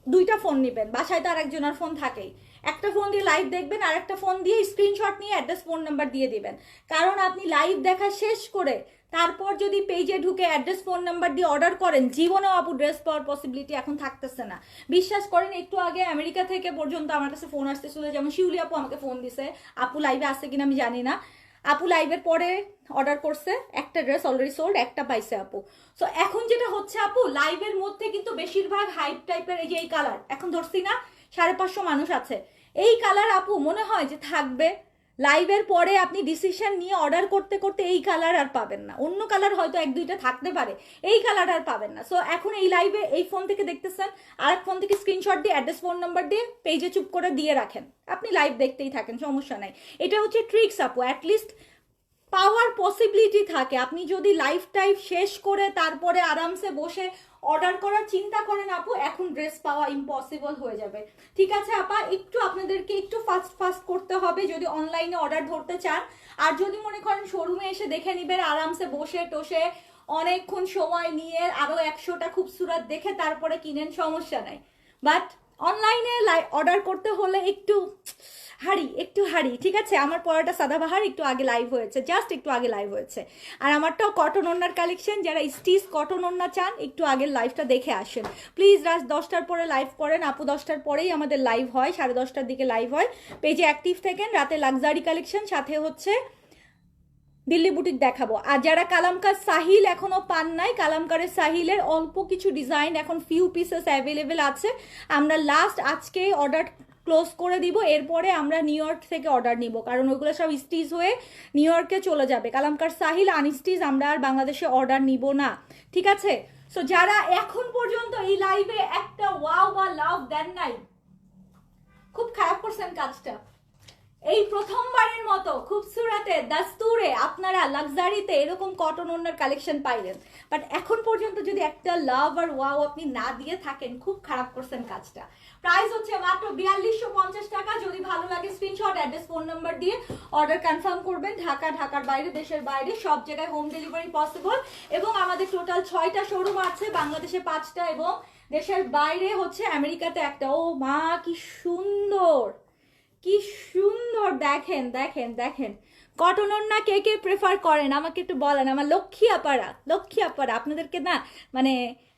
2টা ফোন নেবেন, বাসায় তো আর একজনের ফোন থাকেই, একটা ফোন দিয়ে লাইভ দেখবেন আর একটা ফোন দিয়ে স্ক্রিনশট নিয়ে অ্যাড্রেস ফোন নাম্বার দিয়ে দিবেন। কারণ আপনি লাইভ দেখা শেষ করে তারপর যদি পেজে ঢুকে অ্যাড্রেস ফোন নাম্বার দিয়ে অর্ডার করেন, জীবনেও আপু ড্রেস পাওয়ার পসিবিলিটি এখন থাকতেছে না। বিশ্বাস করেন, একটু আগে আমেরিকা থেকে পর্যন্ত আমার কাছে ফোন আসতেছিল, যেমন শিউলি আপু আমাকে ফোন দিছে, আপু লাইভে আসছে কিনা আমি জানি না, আপু লাইভের পরে অর্ডার করছে, একটা ড্রেস অলরেডি সোল্ড, একটা পাইছে আপু। সো এখন যেটা হচ্ছে আপু, লাইভের মধ্যে কিন্তু বেশিরভাগ হাইপ টাইপের, এই যে এই কালার এখন ধরছি না 550 মানুষ আছে, এই কালার আপু মনে হয় যে থাকবে, লাইভের পরে আপনি ডিসিশন নিয়ে অর্ডার করতে করতে এই কালার আর পাবেন না, অন্য কালার হয়তো 1-2টা থাকতে পারে, এই কালার আর পাবেন না। সো এখন এই লাইভে এই ফোন থেকে দেখতেছেন, আরেক ফোন থেকে স্ক্রিনশট দিয়ে অ্যাড্রেস ফোন নাম্বার দিয়ে পেজে চুপ করে দিয়ে রাখেন, আপনি লাইভ দেখতেই থাকেন, সমস্যা নাই। এটা হচ্ছে ট্রিক্স আপু, অ্যাটলিস্ট পাওয়ার পসিবিলিটি থাকে। আপনি যদি লাইফ টাইম শেষ করে তারপরে আরামসে বসে অর্ডার করার চিন্তা করেন আপু, এখন ড্রেস পাওয়া ইম্পসিবল হয়ে যাবে। ঠিক আছে আপা, একটু আপনাদেরকে একটু ফাস্ট করতে হবে যদি অনলাইনে অর্ডার ধরতে চান, আর যদি মনে করেন শোরুমে এসে দেখে নিবেন আরামসে বসে টসে অনেকক্ষণ সময় নিয়ে আরো 100টা খুবসুরত দেখে তারপরে কিনেন, সমস্যা নাই। বাট অনলাইনে অর্ডার করতে হলে একটু হাড়ি, ঠিক আছে। আমার পরাটা সাদাবাহার একটু আগে লাইভ হয়েছে, জাস্ট একটু আগে লাইভ হয়েছে, আর আমারটাও কটন ওড়নার কালেকশন। যারা স্টিচ কটন ওড়না চান একটু আগের লাইভটা দেখে আসেন প্লিজ। রাত 10টার পরে লাইভ করেন আপু, 10টার পরেই আমাদের লাইভ হয়, 10:30টার দিকে লাইভ হয়। পেজে অ্যাক্টিভ থাকেন। রাতে লাক্সারি কালেকশন, সাথে হচ্ছে দিল্লি বুটিক দেখাবো। আর যারা কালামকার সাহিল এখনো পান নাই, কালামকারের সাহিলের অল্প কিছু ডিজাইন এখন ফিউ পিসেস অ্যাভেলেবেল আছে, আমরা লাস্ট আজকে অর্ডার ক্লোজ করে দিব, এরপরে আমরা নিউ ইয়র্ক থেকে অর্ডার নিব, কারণ ওইগুলো সব স্টিচ হয়ে নিউ ইয়র্কে চলে যাবে। কালামকার সাহিল আনস্টিচ আমরা আর বাংলাদেশে অর্ডার নিব না, ঠিক আছে। সো যারা এখন পর্যন্ত এই লাইভে একটা ওয়াও বা লাভ দেন নাই, খুব খারাপ করছেন কাজটা। এই প্রথমবারের মতো খুবসুরতে দাস্তুরে আপনারা লাক্সারিতে এরকম কটন ওড়নার কালেকশন পাইলেন, বাট এখন পর্যন্ত যদি একটা লাভ আর ওয়াও আপনি না দিয়ে থাকেন, খুব খারাপ করছেন কাজটা। প্রাইস হচ্ছে মাত্র 4250 টাকা। যদি ভালো লাগে স্ক্রিনশট অ্যাড্রেস ফোন নাম্বার দিয়ে অর্ডার কনফার্ম করবেন। ঢাকার বাইরে, দেশের বাইরে সব জায়গায় হোম ডেলিভারি পসিবল, এবং আমাদের টোটাল 6টা শোরুম আছে, বাংলাদেশে 5টা এবং দেশের বাইরে হচ্ছে আমেরিকাতে একটা। ও মা কি সুন্দর, কি সুন্দর, দেখেন দেখেন দেখেন। কটন ওড়না কে কে প্রেফার করেন আমাকে একটু বলেন। আমার লক্ষ্মী আপারা আপনাদেরকে না মানে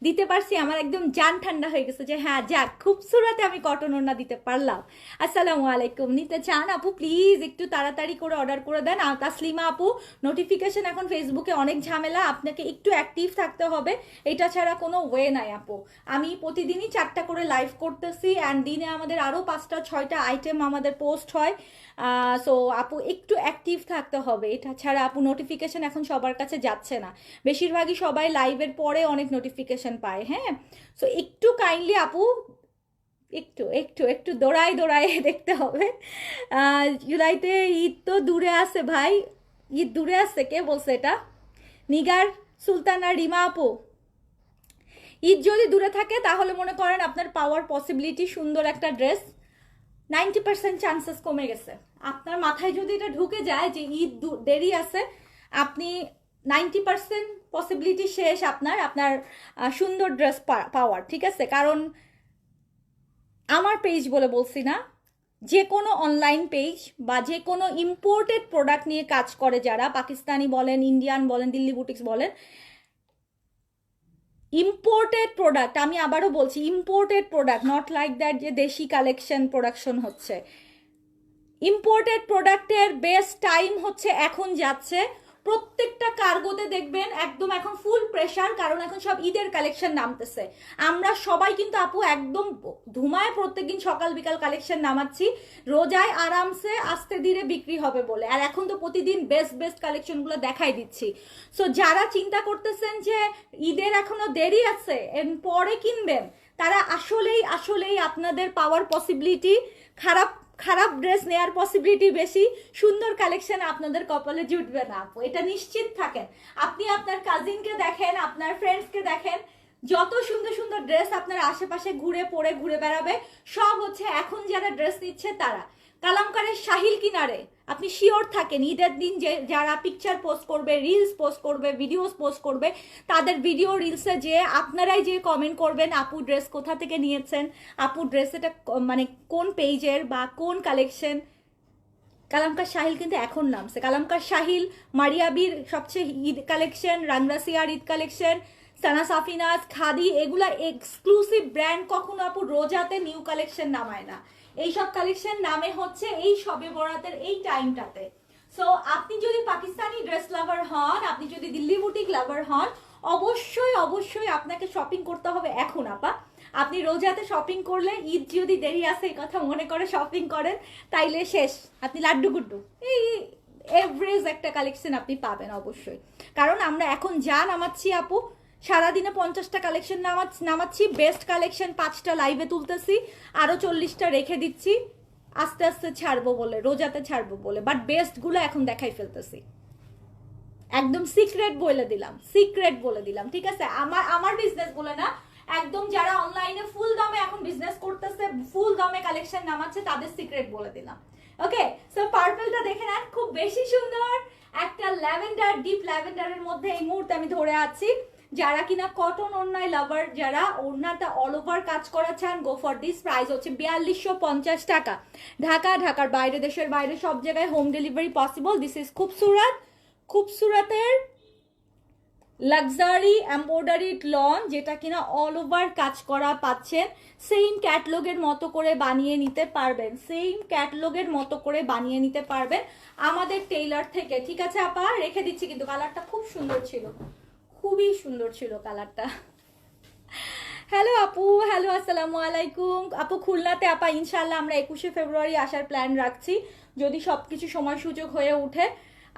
দিতে পারছি, আমার একদম জান ঠান্ডা হয়ে গেছে যে হ্যাঁ যাক খুবসুরতে আমি কটন ওড়না দিতে পারলাম। আসসালামু আলাইকুম। নিতে চান আপু প্লিজ একটু তাড়াতাড়ি করে অর্ডার করে দেন। তাসলিমা আপু, নোটিফিকেশন এখন ফেসবুকে অনেক ঝামেলা, আপনাকে একটু অ্যাক্টিভ থাকতে হবে, এটা ছাড়া কোনো ওয়ে নাই আপু। আমি প্রতিদিনই 4টা করে লাইভ করতেছি, অ্যান্ড দিনে আমাদের আরও 5টা-6টা আইটেম আমাদের পোস্ট হয়। সো আপু একটু অ্যাক্টিভ থাকতে হবে, এটা ছাড়া আপু নোটিফিকেশন এখন সবার কাছে যাচ্ছে না, বেশিরভাগই সবাই লাইভের পরে অনেক নোটিফিকেশন পায়। হ্যাঁ, সো একটু কাইন্ডলি আপু একটু একটু একটু দৌড়ায় দেখতে হবে। জুলাইতে ঈদ তো দূরে আছে ভাই, ঈদ দূরে আছে, কে বলছে এটা? নিগার সুলতানা, রিমা আপু, ঈদ যদি দূরে থাকে তাহলে মনে করেন আপনার পাওয়ার পসিবিলিটি সুন্দর একটা ড্রেস 90% চান্সেস কমে গেছে। আপনার মাথায় যদি এটা ঢুকে যায় যে ঈদ দেরি আছে, আপনি 90% পসিবিলিটি শেষ আপনার আপনার সুন্দর ড্রেস পাওয়ার, ঠিক আছে? কারণ আমার পেজ বলে বলছি না, যে কোনো অনলাইন পেজ বা যে কোনো ইম্পোর্টেড প্রোডাক্ট নিয়ে কাজ করে যারা, পাকিস্তানি বলেন, ইন্ডিয়ান বলেন, দিল্লি বুটিক্স বলেন, ইম্পোর্টেড প্রোডাক্ট, আমি আবারও বলছি imported product, not like that যে দেশি কালেকশন প্রোডাকশন হচ্ছে। ইম্পোর্টেড প্রোডাক্টের বেস্ট টাইম হচ্ছে এখন যাচ্ছে। প্রত্যেকটা কার্গোতে দেখবেন একদম এখন ফুল প্রেশার, কারণ এখন সব ঈদের কালেকশন নামতেছে। আমরা সবাই কিন্তু আপু একদম ধুমায় প্রত্যেকদিন সকাল বিকাল কালেকশন নামাচ্ছি, রোজায় আরামসে আস্তে ধীরে বিক্রি হবে বলে। আর এখন তো প্রতিদিন বেস্ট বেস্ট কালেকশনগুলো দেখাই দিচ্ছি। সো যারা চিন্তা করতেছেন যে ঈদের এখনো দেরি আছে পরে কিনবেন, তারা আসলেই আপনাদের পাওয়ার পসিবিলিটি খারাপ ড্রেস নেয়ার পসিবিলিটি বেশি, সুন্দর কালেকশন আপনাদের কপালে জুটবে না আপু, এটা নিশ্চিত থাকেন। আপনি আপনার কাজিনকে দেখেন, আপনার ফ্রেন্ডসকে দেখেন, যত সুন্দর সুন্দর ড্রেস আপনার আশেপাশে ঘুরে বেড়াবে, সব হচ্ছে এখন যারা ড্রেস নিচ্ছে তারা। কালামকারের সাহিল কিনারে আপনি শিওর থাকেন ঈদের দিন যে যারা পিকচার পোস্ট করবে, রিলস পোস্ট করবে, ভিডিওস পোস্ট করবে, তাদের ভিডিও রিলসে যে আপনারাই যে কমেন্ট করবেন আপু ড্রেস কোথা থেকে নিয়েছেন, আপু ড্রেস এটা মানে কোন পেজের বা কোন কালেকশন। কালামকার সাহিল কিন্তু এখন নামছে, কালামকার সাহিল, মারিয়াবির সবচেয়ে ঈদ কালেকশন, রাংরাসিয়ার ঈদ কালেকশন, সানা সাফিনাজ, খাদি, এগুলা এক্সক্লুসিভ ব্র্যান্ড, কখনো আপু রোজাতে নিউ কালেকশন নামায় না। এইসব কালেকশন নামে হচ্ছে এই শবে বরাতের এই টাইমটাতে। সো আপনি যদি পাকিস্তানি ড্রেস লাভার হন, আপনি যদি দিল্লি বুটিক লাভার হন, অবশ্যই আপনাকে শপিং করতে হবে এখন আপা। আপনি রোজাতে শপিং করলে ঈদ যদি দেরি আসে এই কথা মনে করে শপিং করেন, তাইলে শেষ, আপনি লাড্ডু গুড্ডু। এই এভারেজ একটা কালেকশন আপনি পাবেন অবশ্যই, কারণ আমরা এখন যা নামাচ্ছি আপু, সারাদিনে 50টা কালেকশন নামাচ্ছি, বেস্ট কালেকশন 5টা লাইভে তুলতেছি, আরো 40টা রেখে দিচ্ছি আস্তে আস্তে ছাড়বো বলে, রোজাতে ছাড়বো বলে, বাট বেস্ট গুলো এখন দেখাই ফেলতেছি। একদম সিক্রেট বলে দিলাম, ঠিক আছে? আমার বিজনেস বলে না, একদম যারা অনলাইনে ফুল দামে এখন বিজনেস করতেছে, ফুল দামে কালেকশন নামাচ্ছে, তাদের সিক্রেট বলে দিলাম। ওকে, সো পার্পলটা দেখে নেন, খুব বেশি সুন্দর একটা ল্যাভেন্ডার, ডিপ ল্যাভেন্ডারের মধ্যে এই মুহূর্তে আমি ধরে আছি। যারা কিনা কটন ওড়নায় লাভার, যারা ওড়নাটা অল ওভার কাজ করা চান, গো ফর দিস। প্রাইস হচ্ছে 4250 টাকা। ঢাকার বাইরে, দেশের বাইরে সব জায়গায় home delivery possible. This is খুবসুরতের লাক্সারি এমব্রয়ডারি লন, যেটা কিনা অল ওভার কাজ করা পাচ্ছেন। সেম ক্যাটলগের মতো করে বানিয়ে নিতে পারবেন আমাদের টেইলার থেকে, ঠিক আছে আপা? রেখে দিচ্ছি কিন্তু, কালারটা খুব সুন্দর ছিল, খুবই সুন্দর ছিল কালারটা। হ্যালো আপু, হ্যালো, আসসালামু আলাইকুম আপু। খুলনাতে আপা ইনশাল্লাহ আমরা 21শে ফেব্রুয়ারি আসার প্ল্যান রাখছি, যদি সবকিছু সময় সুযোগ হয়ে উঠে।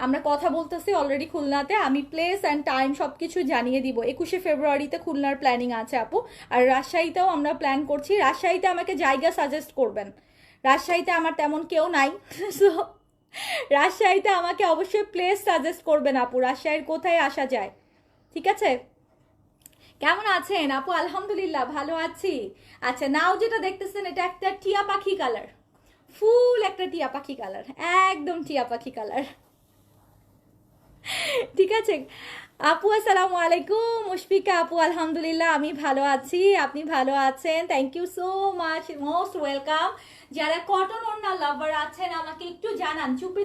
আমরা কথা বলতেছি অলরেডি খুলনাতে, আমি প্লেস অ্যান্ড টাইম সবকিছু জানিয়ে দিব। 21শে ফেব্রুয়ারিতে খুলনার প্ল্যানিং আছে আপু। আর রাজশাহীতেও আমরা প্ল্যান করছি। রাজশাহীতে আমাকে জায়গা সাজেস্ট করবেন, রাজশাহীতে আমার তেমন কেউ নাই, সো রাজশাহীতে আমাকে অবশ্যই প্লেস সাজেস্ট করবেন আপু, রাজশাহীর কোথায় আসা যায়, ঠিক আছে? কেমন আছেন আপু? আলহামদুলিল্লাহ ভালো আছি। আচ্ছা, নাও যেটা দেখতেছেন এটা একটা টিয়া পাখি কালার, ফুল একটা টিয়া পাখি কালার, একদম টিয়া পাখি কালার, ঠিক আছে আপু? আসসালামু আলাইকুম মুশফিকা আপু, আলহামদুলিল্লাহ আমি ভালো আছি, আপনি ভালো আছেন? Thank you so much, most welcome. যারা কটন ওড়না লাভার আছেন আমাকে একটু জানান, চুপে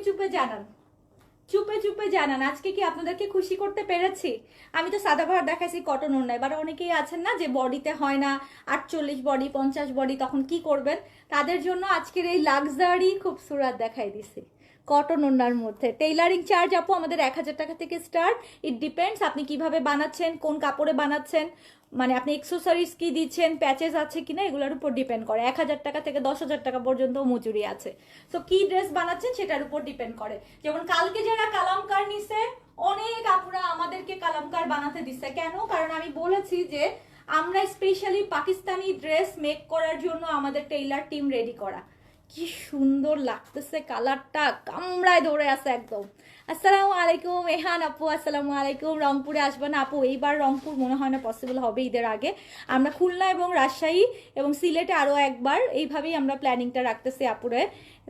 জানান আজকে কি আপনাদেরকে খুশি করতে পেরেছি? আমি তো সাদাভার দেখাইছি কটন ওড়না, এবার অনেকেই আছেন না যে বডিতে হয় না, 48 বডি 50 বডি, তখন কি করবেন? তাদের জন্য আজকের এই লাক্সারি খুবসুরত দেখাই দিছি কটন ওড়নার মধ্যে। টেইলারিং চার্জ আপু আমাদের 1000 টাকা থেকে স্টার্ট। ইট ডিপেন্ডস আপনি কিভাবে বানাচ্ছেন, কোন কাপড়ে বানাচ্ছেন, মানে আপনি এক্সেসরিজ কি দিচ্ছেন, প্যাচেস আছে কিনা, এগুলোর উপর ডিপেন্ড করে। 1000 টাকা থেকে 10,000 টাকা পর্যন্ত মজুরি আছে। সো কি ড্রেস বানাচ্ছেন সেটার উপর ডিপেন্ড করে। যেমন কালকে যারা কালামকার নিছে, অনেক আপুরা আমাদেরকে কালামকার বানাতে দিচ্ছে। কেন? কারণ আমি বলেছি যে আমরা স্পেশালি পাকিস্তানি ড্রেস মেক করার জন্য আমাদের টেইলার টিম রেডি করা। কি সুন্দর লাগতেছে কালারটা, কামড়ায় ধরে আছে একদম। আসসালামু আলাইকুম এহান আপু, আসসালামু আলাইকুম। রংপুরে আসবে না আপু? এইবার রংপুর মনে হয় না পসিবল হবে ঈদের আগে। আমরা খুলনা এবং রাজশাহী এবং সিলেটে আরও একবার এইভাবেই আমরা প্ল্যানিংটা রাখতেছি আপুরে।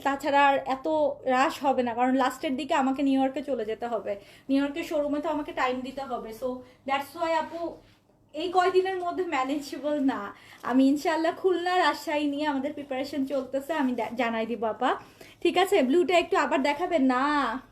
তাছাড়া আর এত রাশ হবে না, কারণ লাস্টের দিকে আমাকে নিউ ইয়র্কে চলে যেতে হবে, নিউ ইয়র্কের শোরুমে তো আমাকে টাইম দিতে হবে। সো দ্যাটস ওয়াই আপু এই কয়দিনের মধ্যে ম্যানেজেবল না। আমি ইনশাল্লাহ খুলনা রাজশাহী নিয়ে আমাদের প্রিপারেশন চলতেছে, আমি জানাই দিব আপা। ঠিক আছে, ব্লুটা একটু আবার দেখাবেন না?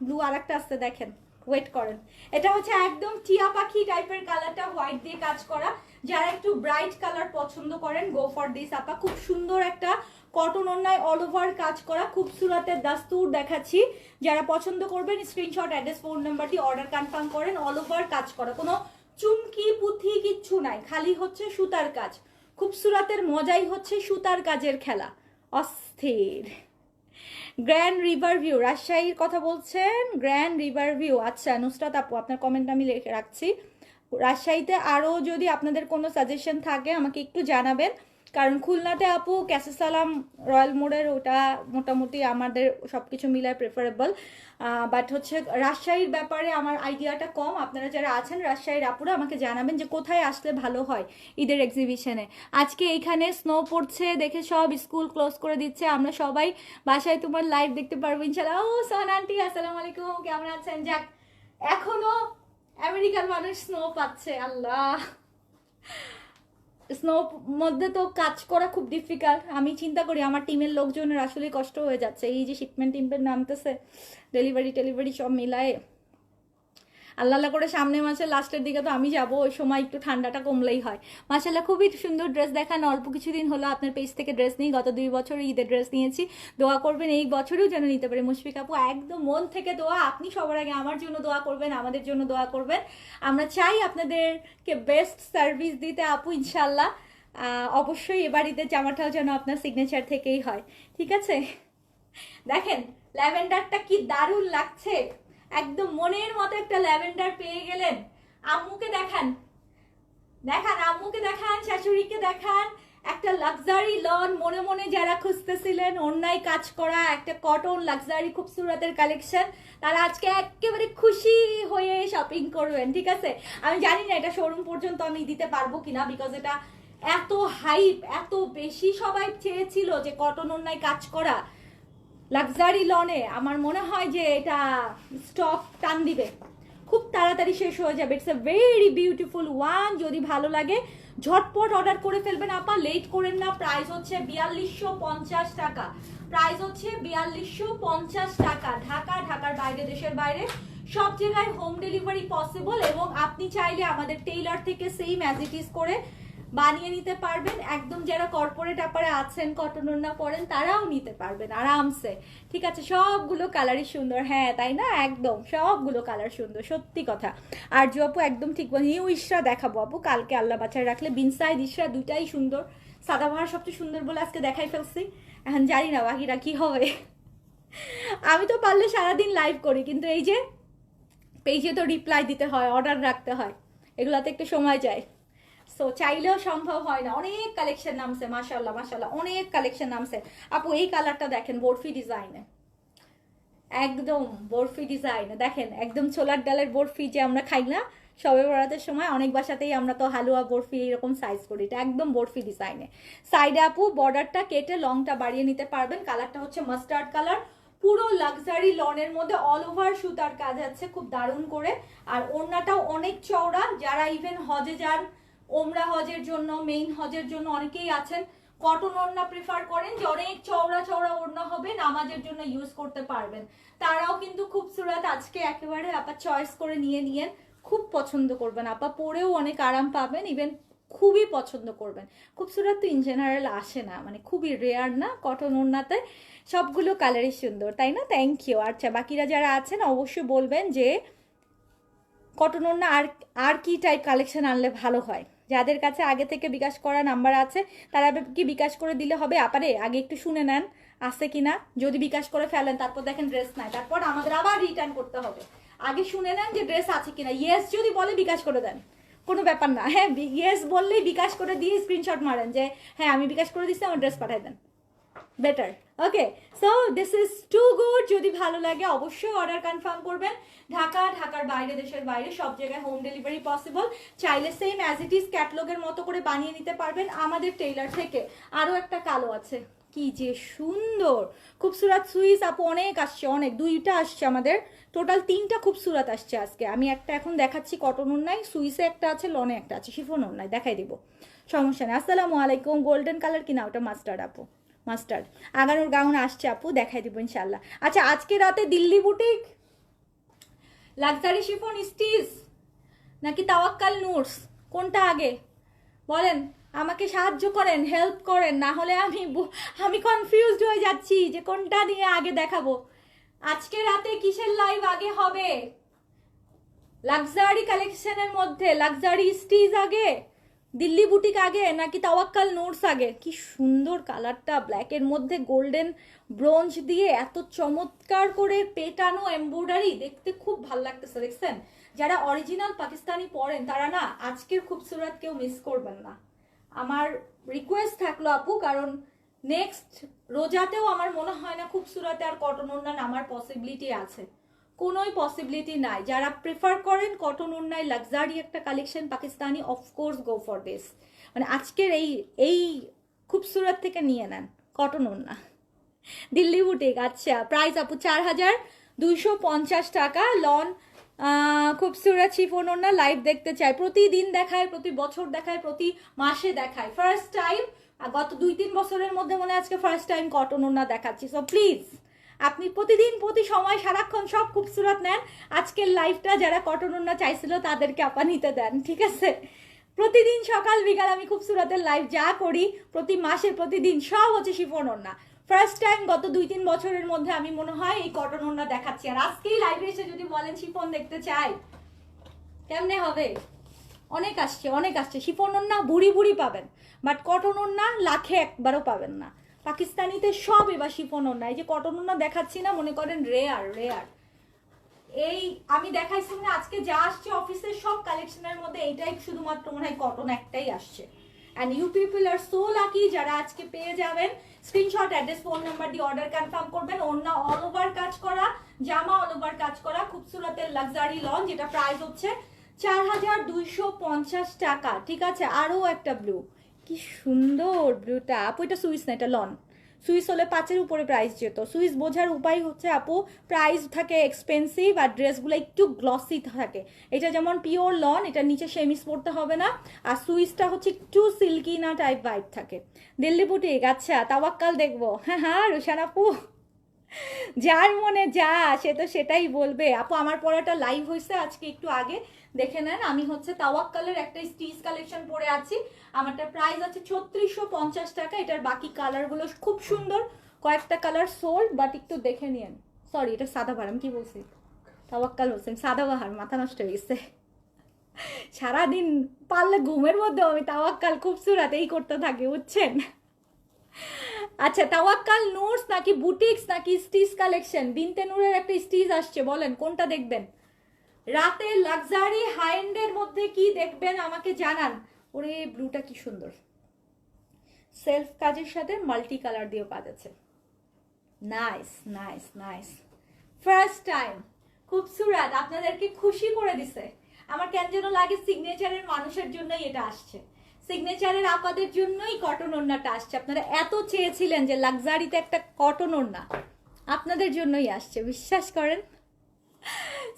ব্লু আর একটা আসতে দেখেন, ওয়েট করেন। এটা হচ্ছে একদম টিয়া পাখি টাইপের কালারটা, হোয়াইট দিয়ে কাজ করা। যারা একটু ব্রাইট কালার পছন্দ করেন গো ফর দিস আপা। খুব সুন্দর একটা কটন অন্যায় অল ওভার কাজ করা খুবসুরতের দাস্তুর দেখাচ্ছি। যারা পছন্দ করবেন স্ক্রিনশট, অ্যাড্রেস, ফোন নাম্বারটি অর্ডার কনফার্ম করেন। অল ওভার কাজ করা, কোনো চুমকি পুঁথি কিচ্ছু নাই, খালি হচ্ছে সুতার কাজ। খুবসুরতের মজাই হচ্ছে সুতার কাজের খেলা, অস্থির। গ্র্যান্ড রিভার ভিউ, রাজশাহীর কথা বলছেন? গ্র্যান্ড রিভার ভিউ, আচ্ছা নুসরাত আপু আপনার কমেন্ট আমি লিখে রাখছি। রাজশাহীতে আরও যদি আপনাদের কোনো সাজেশন থাকে আমাকে একটু জানাবেন, কারণ খুলনাতে আপু ক্যাসেসালাম রয়্যাল মোড়ের ওটা মোটামুটি আমাদের সব কিছু মিলায় প্রেফারেবল। বাট হচ্ছে রাজশাহীর ব্যাপারে আমার আইডিয়াটা কম। আপনারা যারা আছেন রাজশাহীর আপুরা আমাকে জানাবেন যে কোথায় আসলে ভালো হয় ঈদের এক্সিবিশনে। আজকে এইখানে স্নো পড়ছে দেখে সব স্কুল ক্লোজ করে দিচ্ছে, আমরা সবাই বাসায় তোমার লাইভ দেখতে পারবো ইনশাল্লাহ। ও সোহান আন্টি আসসালামু আলাইকুম, কেমন আছেন? যাক, এখনো আমেরিকার মানুষ স্নো পাচ্ছে, আল্লাহ। স্নো মধ্যে তো কাজ করা খুব ডিফিকাল্ট। আমি চিন্তা করি আমার টিমের লোকজনের আসলে কষ্ট হয়ে যাচ্ছে, এই যে শিপমেন্ট টিমমেন্ট নামতেছে, ডেলিভারি সব মিলায়ে। আল্লাহ আল্লাহ করে সামনের মাসের লাস্টের দিকে তো আমি যাব, ওই সময় একটু ঠান্ডাটা কমলেই হয়। মাশাআল্লাহ খুবই সুন্দর ড্রেস দেখান। অল্প কিছুদিন হলো আপনার পেজ থেকে ড্রেস নিই, গত 2 বছর ঈদের ড্রেস নিয়েছি। দোয়া করবেন এই বছরেও যেন নিতে পারি। মুশফিক আপু একদম মন থেকে দোয়া, আপনি সবার আগে আমার জন্য দোয়া করবেন, আমাদের জন্য দোয়া করবেন। আমরা চাই আপনাদেরকে বেস্ট সার্ভিস দিতে আপু ইনশাল্লাহ। অবশ্যই এবার ঈদের জামাটাও যেন আপনার সিগনেচার থেকেই হয়, ঠিক আছে? দেখেন ল্যাভেন্ডারটা কি দারুণ লাগছে, একদম মনের মতো একটা ল্যাভেন্ডার পেয়ে গেলেন। আম্মুকে দেখান, আম্মুকে দেখান, শাশুড়িকে দেখান। একটা লাক্সারি লন মনে মনে যারা খুঁজতেছিলেন, অন্যায় কাজ করা একটা কটন লাক্সারি খুবসুরতের কালেকশন, তারা আজকে একেবারে খুশি হয়ে শপিং করবেন, ঠিক আছে? আমি জানি না এটা শোরুম পর্যন্ত আমি দিতে পারবো কিনা, বিকজ এটা এত হাইপ, এত বেশি সবাই চেয়েছিল যে কটন অন্যায় কাজ করা লাক্সারি লনে। আমার মনে হয় যে এটা স্টক টান দিবে, খুব তাড়াতাড়ি শেষ হয়ে যাবে। It's a very beautiful one. যদি ভালো লাগে ঝটপট অর্ডার করে ফেলবেন আপা, লেট করেন না। প্রাইস হচ্ছে 4250 টাকা, প্রাইস হচ্ছে 4250 টাকা। ঢাকার বাইরে, দেশের বাইরে সব জায়গায় হোম ডেলিভারি পসিবল, এবং আপনি চাইলে আমাদের টেইলার থেকে সেম অ্যাজ ইট ইজ করে বানিয়ে নিতে পারবেন। একদম যারা কর্পোরেট ব্যাপারে আছেন, কটন ওড়না পরেন, তারাও নিতে পারবেন আরামসে, ঠিক আছে? সবগুলো কালারই সুন্দর, হ্যাঁ তাই না? একদম সবগুলো কালার সুন্দর, সত্যি কথা। আর আপু একদম ঠিক বল। নিউ ইশরা দেখাবো আপু কালকে, আল্লাহ বাচ্চায় রাখলে। বিনসাইড ইশরা দুটাই সুন্দর, সাদাবাহার সবচেয়ে সুন্দর বলে আজকে দেখাই ফেলছি। এখন জানি না বাকিরা কি হবে। আমি তো পারলে সারাদিন লাইভ করি, কিন্তু এই যে পেজে তো রিপ্লাই দিতে হয়, অর্ডার রাখতে হয়, এগুলাতে একটু সময় যায়। সো চাইলেও সম্ভব হয় না। অনেক কালেকশন নামছে, মাশাআল্লাহ মাশাআল্লাহ, অনেক কালেকশন নামছে আপু। এই কালারটা দেখেন, বরফি ডিজাইনে, একদম বরফি ডিজাইনে দেখেন, একদম ছোলার ডালের বরফি যে আমরা খাই না সবে বরাতের সময়, অনেক বাসাতেই আমরা তো হালুয়া বরফি এরকম সাইজ করি, এটা একদম বরফি ডিজাইনে। সাইডে আপু বর্ডারটা কেটে লংটা বাড়িয়ে নিতে পারবেন। কালারটা হচ্ছে মাস্টার্ড কালার, পুরো লাক্সারি লনের মধ্যে অল ওভার সুতার কাজ আছে খুব দারুণ করে। আর ওড়নাটাও অনেক চওড়া, যারা ইভেন হজে যান, ওমরা হজের জন্য, মেইন হজের জন্য অনেকেই আছেন কটন ওড়না প্রেফার করেন, যে অনেক চওড়া ওড়না হবে, নামাজের জন্য ইউজ করতে পারবেন, তারাও কিন্তু খুবসুরত আজকে একেবারে আপা চয়েস করে নিয়ে খুব পছন্দ করবেন আপা, পরেও অনেক আরাম পাবেন, ইভেন খুবই পছন্দ করবেন। খুবসুরত তো ইন জেনারেল আসে না, মানে খুবই রেয়ার না কটন ওড়নাতে। সবগুলো কালারই সুন্দর, তাই না? Thank you. আচ্ছা বাকিরা যারা আছেন অবশ্যই বলবেন যে কটন ওড়না আর কি টাইপ কালেকশন আনলে ভালো হয়। যাদের কাছে আগে থেকে বিকাশ করা নাম্বার আছে তারা কি বিকাশ করে দিলে হবে? আপারে আগে একটু শুনে নেন আছে কিনা, যদি বিকাশ করে ফেলেন তারপর দেখেন ড্রেস নাই, তারপর আমাদের আবার রিটার্ন করতে হবে। আগে শুনে নেন যে ড্রেস আছে কিনা। ইয়েস যদি বলে বিকাশ করে দেন, কোনো ব্যাপার না। হ্যাঁ ইয়েস বললেই বিকাশ করে দিয়ে স্ক্রিনশট মারেন যে হ্যাঁ আমি বিকাশ করে দিচ্ছি, আমার ড্রেস পাঠাই দেন, better. Okay, so this is too good. যদি ভালো লাগে অবশ্যই অর্ডার কনফার্ম করবেন। ঢাকার বাইরে, দেশের বাইরে সব জায়গায় হোম ডেলিভারি পসিবল। চাইলে সেম অ্যাজ ইট ইজ ক্যাটলগের মতো করে বানিয়ে নিতে পারবেন আমাদের টেইলার থেকে। আরও একটা কালো আছে, কি যে সুন্দর খুবসুরত সুইস আপু, অনেক আসছে, অনেক, 2টা আসছে আমাদের, টোটাল 3টা খুবসুরত আসছে আজকে। আমি একটা এখন দেখাচ্ছি কটন ওড়নায়, সুইসে একটা আছে, লনে একটা আছে, শিফন ওড়নায় দেখাই দিব, সমস্যা নেই। আসসালামু আলাইকুম। গোল্ডেন কালার কিনা ওটা? মাস্টার্ড আপু, মাস্টার্ড। আগানোর গাউন আসছে আপু, দেখাই দিব ইনশাল্লাহ। আচ্ছা, আজকে রাতে Delhi boutique luxury chiffon stitch নাকি তাওয়াক্কাল নুরস, কোনটা আগে বলেন? আমাকে সাহায্য করেন, হেল্প করেন, না হলে আমি কনফিউজড হয়ে যাচ্ছি যে কোনটা নিয়ে আগে দেখাবো। আজকে রাতে কিসের লাইভ আগে হবে? লাক্সারি কালেকশনের মধ্যে লাক্সারি স্টিচ আগে, দিল্লি বুটিক আগে, নাকি তাওয়াক্কাল নুরস আগে? কি সুন্দর কালারটা, ব্ল্যাকের মধ্যে গোল্ডেন ব্রোঞ্জ দিয়ে এত চমৎকার করে পেটানো এমব্রয়ডারি, দেখতে খুব ভালো লাগতেছে। দেখছেন, যারা অরিজিনাল পাকিস্তানি পরেন তারা না আজকের খুবসুরত কেউ মিস করবেন না। আমার রিকোয়েস্ট থাকলো আপু, কারণ নেক্সট রোজাতেও আমার মনে হয় না খুবসুরতে আর কটন ওড়না নামার পসিবিলিটি আছে, কোনোই পসিবিলিটি নাই। যারা প্রেফার করেন কটন ওড়নায় লাক্সারি একটা collection Pakistani, of course go for this. মানে আজকের এই খুবসুরত থেকে নিয়ে নেন কটন ওড়না। দিল্লি বুটিক, আচ্ছা প্রাইস আপু 4250 টাকা। লন খুবসুরত শিফন ওড়না লাইভ দেখতে চাই, প্রতিদিন দেখায়, প্রতি বছর দেখায়, প্রতি মাসে দেখায়, ফার্স্ট টাইম গত 2-3 বছরের মধ্যে মনে হয় আজকে ফার্স্ট টাইম কটন ওড়না দেখাচ্ছি। সো প্লিজ আপনি প্রতিদিন, প্রতি সময়, সারাক্ষণ সব খুবসুরত নেন। আজকের লাইভটা যারা কটন ওড়না চাইছিল তাদেরকে আপা নিতে দেন, ঠিক আছে? প্রতিদিন সকাল বিকাল আমি খুবসুরতের লাইভ যা করি, প্রতি মাসে প্রতিদিন সব হচ্ছে শিফন ওড়না। ফার্স্ট টাইম গত 2-3 বছরের মধ্যে আমি মনে হয় এই কটন ওড়না দেখাচ্ছি। আর আজকেই লাইভে এসে যদি বলেন শিফন দেখতে চাই, কেমনে হবে? অনেক আসছে, অনেক আসছে। শিফন ওড়না বুড়ি বুড়ি পাবেন, বাট কটন ওড়না লাখে একবারও পাবেন না। পাকিস্তানিতে সব এবার শিফন ওড়না। এই যে কটন ওড়না দেখাচ্ছি না, মনে করেন রেয়ার রেয়ার। এই আমি দেখাইছি না আজকে যা আসছে অফিসের সব কালেকশনের মধ্যে এইটাই শুধুমাত্র মনে হয় কটন একটাই আসছে। And you people are so lucky যারা আজকে পেয়ে যাবেন। স্ক্রিনশট, অ্যাড্রেস, ফোন নাম্বার দিয়ে অর্ডার কনফার্ম করবেন। ওড়না অল ওভার কাজ করা, জামা অল ওভার কাজ করা, খুবসুরতের লাক্সারি লন, যেটা প্রাইস হচ্ছে 4250 টাকা, ঠিক আছে? আরও একটা ব্লু, কি সুন্দর ব্লুটা আপু, এটা সুইস না, এটা লন। সুইস হলে 5-এর উপরে প্রাইস যেত। সুইস বোঝার উপায় হচ্ছে আপু, প্রাইস থাকে এক্সপেন্সিভ আর ড্রেসগুলো একটু গ্লসি থাকে। এটা যেমন পিওর লন, এটা নিচে সেমিস পড়তে হবে না। আর সুইসটা হচ্ছে একটু সিল্কি না টাইপ ভাইব থাকে। দিল্লি বুটিক, আচ্ছা তাওয়াক্কাল দেখবো। হ্যাঁ হ্যাঁ রুশান আপু, যার মনে যা সে তো সেটাই বলবে। আপু আমার পরাটা লাইভ হয়েছে আজকে একটু আগে, দেখে নেন। আমি হচ্ছে তাওয়াক্কালের একটা স্টিচ কালেকশন পরে আছি, আমারটা প্রাইস আছে 3650 টাকা। এটার বাকি কালারগুলো খুব সুন্দর, কয়েকটা কালার সোল্ড, বাট একটু দেখে নিন। সরি, এটা সাদাবাহার, আমি কি বলছি? তাওয়াক্কাল হোসেন, সাদাবাহার, মাথা নষ্ট হয়ে গেছে। সারাদিন পারলে ঘুমের মধ্যেও আমি তাওয়াক্কাল খুবসুরত এই করতে থাকি, বুঝছেন? আচ্ছা, তাওয়াক্কাল নুরস নাকি বুটিক্স নাকি স্টিচ কালেকশন? বিনতে নূরের একটা স্টিচ আসছে, বলেন কোনটা দেখবেন? রাতে লাক্সারি হাই এন্ডের মধ্যে কি দেখবেন আমাকে জানান। ওরে ব্লুটা কি সুন্দর, সেলফ কাজের সাথে মাল্টি কালার দিয়েও কাজ আছে। Nice nice nice, first time Khubsurat আপনাদেরকে খুশি করে দিছে। আমার কেন যেন লাগে সিগনেচারের মানুষের জন্যই এটা আসছে, সিগনেচারের আপাদের জন্যই কটন ওড়নাটা আসছে। আপনারা এত চেয়েছিলেন যে লাক্সারিতে একটা কটন ওড়না, আপনাদের জন্যই আসছে, বিশ্বাস করেন।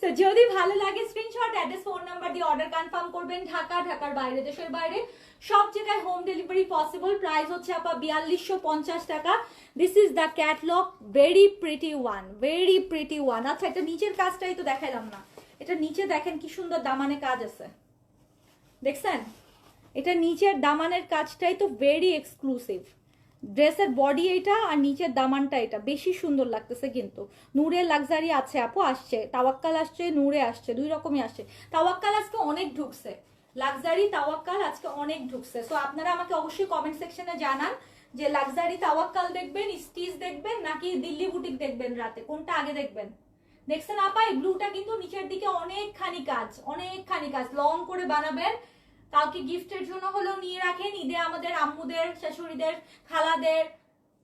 তো যদি ভালো লাগে স্ক্রিনশট, অ্যাড্রেস, ফোন নাম্বার দিয়ে অর্ডার কনফার্ম করবেন। ঢাকার বাইরে, দেশের বাইরে সব জায়গায় হোম ডেলিভারি পসিবল। প্রাইস হচ্ছে আপা 4250 টাকা। This is the catalogue, very pretty one, very pretty one. আচ্ছা, এটা নিচের কাজটাই তো দেখাইলাম না, এটা নিচে দেখেন কি সুন্দর দামানে কাজ আছে, দেখছেন? এটা নিচের দামানের কাজটাই তো ভেরি এক্সক্লুসিভ। ড্রেসের বডি এইটা আর নিচের দামানটা এটা বেশি সুন্দর লাগতেছে। কিন্তু নূরের লাক্সারি আছে আপু, আসছে, তাওয়াক্কাল আসছে, নূরে আসছে, 2 রকমই আসছে। তাওয়াক্কাল আজকে অনেক ঢুকছে, লাক্সারি তাওয়াক্কাল আজকে অনেক ঢুকছে। সো আপনারা আমাকে অবশ্যই কমেন্ট সেকশনে জানান যে লাক্সারি তাওয়াক্কাল দেখবেন, স্টিচ দেখবেন, নাকি দিল্লি বুটিক দেখবেন, রাতে কোনটা আগে দেখবেন। দেখছেন আপা, এই ব্লুটা কিন্তু নিচের দিকে অনেকখানি কাজ, অনেকখানি কাজ, লং করে বানাবেন। কাউকে গিফটের জন্য হলেও নিয়ে রাখেন, ঈদে আমাদের আম্মুদের, শাশুড়িদের, খালাদের,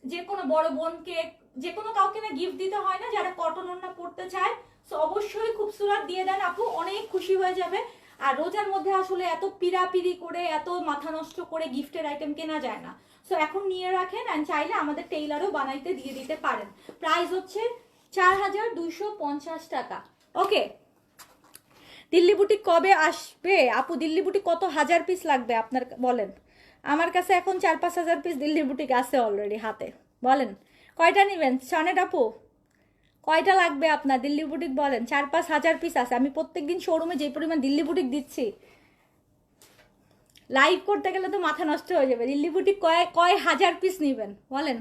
যে কোনো বড় বোনকে, যে কোনো কাউকে না গিফট দিতে হয় না, যারা কটন ওড়না পড়তে চায়, সো অবশ্যই খুবসুরত দিয়ে দেন আপু, অনেক খুশি হয়ে যাবে। আর রোজার মধ্যে আসলে এত পিড়াপিড়ি করে, এত মাথা নষ্ট করে গিফটের আইটেম কেনা যায় না। সো এখন নিয়ে রাখেন, অ্যান্ড চাইলে আমাদের টেইলারও বানাইতে দিয়ে দিতে পারেন। প্রাইস হচ্ছে 4250 টাকা। ওকে, দিল্লি বুটিক কবে আসবে আপু? দিল্লি বুটিক কত হাজার পিস লাগবে আপনার বলেন? আমার কাছে এখন 4-5 হাজার পিস দিল্লি বুটিক আছে অলরেডি হাতে। বলেন কয়টা নেবেন সনেট আপু? কয়টা লাগবে আপনার দিল্লি বুটিক বলেন? 4-5 হাজার পিস আছে। আমি প্রত্যেকদিন শোরুমে যে পরিমাণ দিল্লি বুটিক দিচ্ছি, লাইভ করতে গেলে তো মাথা নষ্ট হয়ে যাবে। দিল্লি বুটিক কয় হাজার পিস নেবেন বলেন?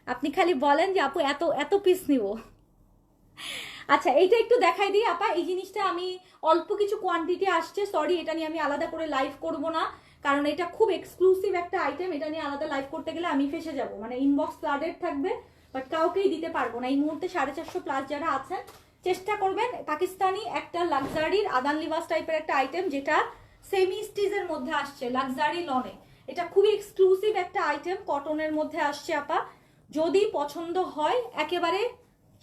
আপনি খালি বলেন যে আপু এত এত পিস নিব। আচ্ছা, এইটা একটু দেখাই দিই আপা। এই জিনিসটা আমি অল্প কিছু কোয়ান্টিটি আসছে, সরি, এটা নিয়ে আমি আলাদা করে লাইভ করব না, কারণ এটা খুব এক্সক্লুসিভ একটা আইটেম। এটা নিয়ে আলাদা লাইভ করতে গেলে আমি ফেসে যাব, মানে ইনবক্স ফ্লাডেড থাকবে, বাট কাউকেই দিতে পারবো না এই মুহূর্তে। 450 প্লাস যারা আছেন চেষ্টা করবেন। পাকিস্তানি একটা লাক্সারির আদান লিবাস টাইপের একটা আইটেম, যেটা সেমি স্টিজের মধ্যে আসছে, লাক্সারি লনে। এটা খুবই এক্সক্লুসিভ একটা আইটেম, কটনের মধ্যে আসছে আপা। যদি পছন্দ হয়, একেবারে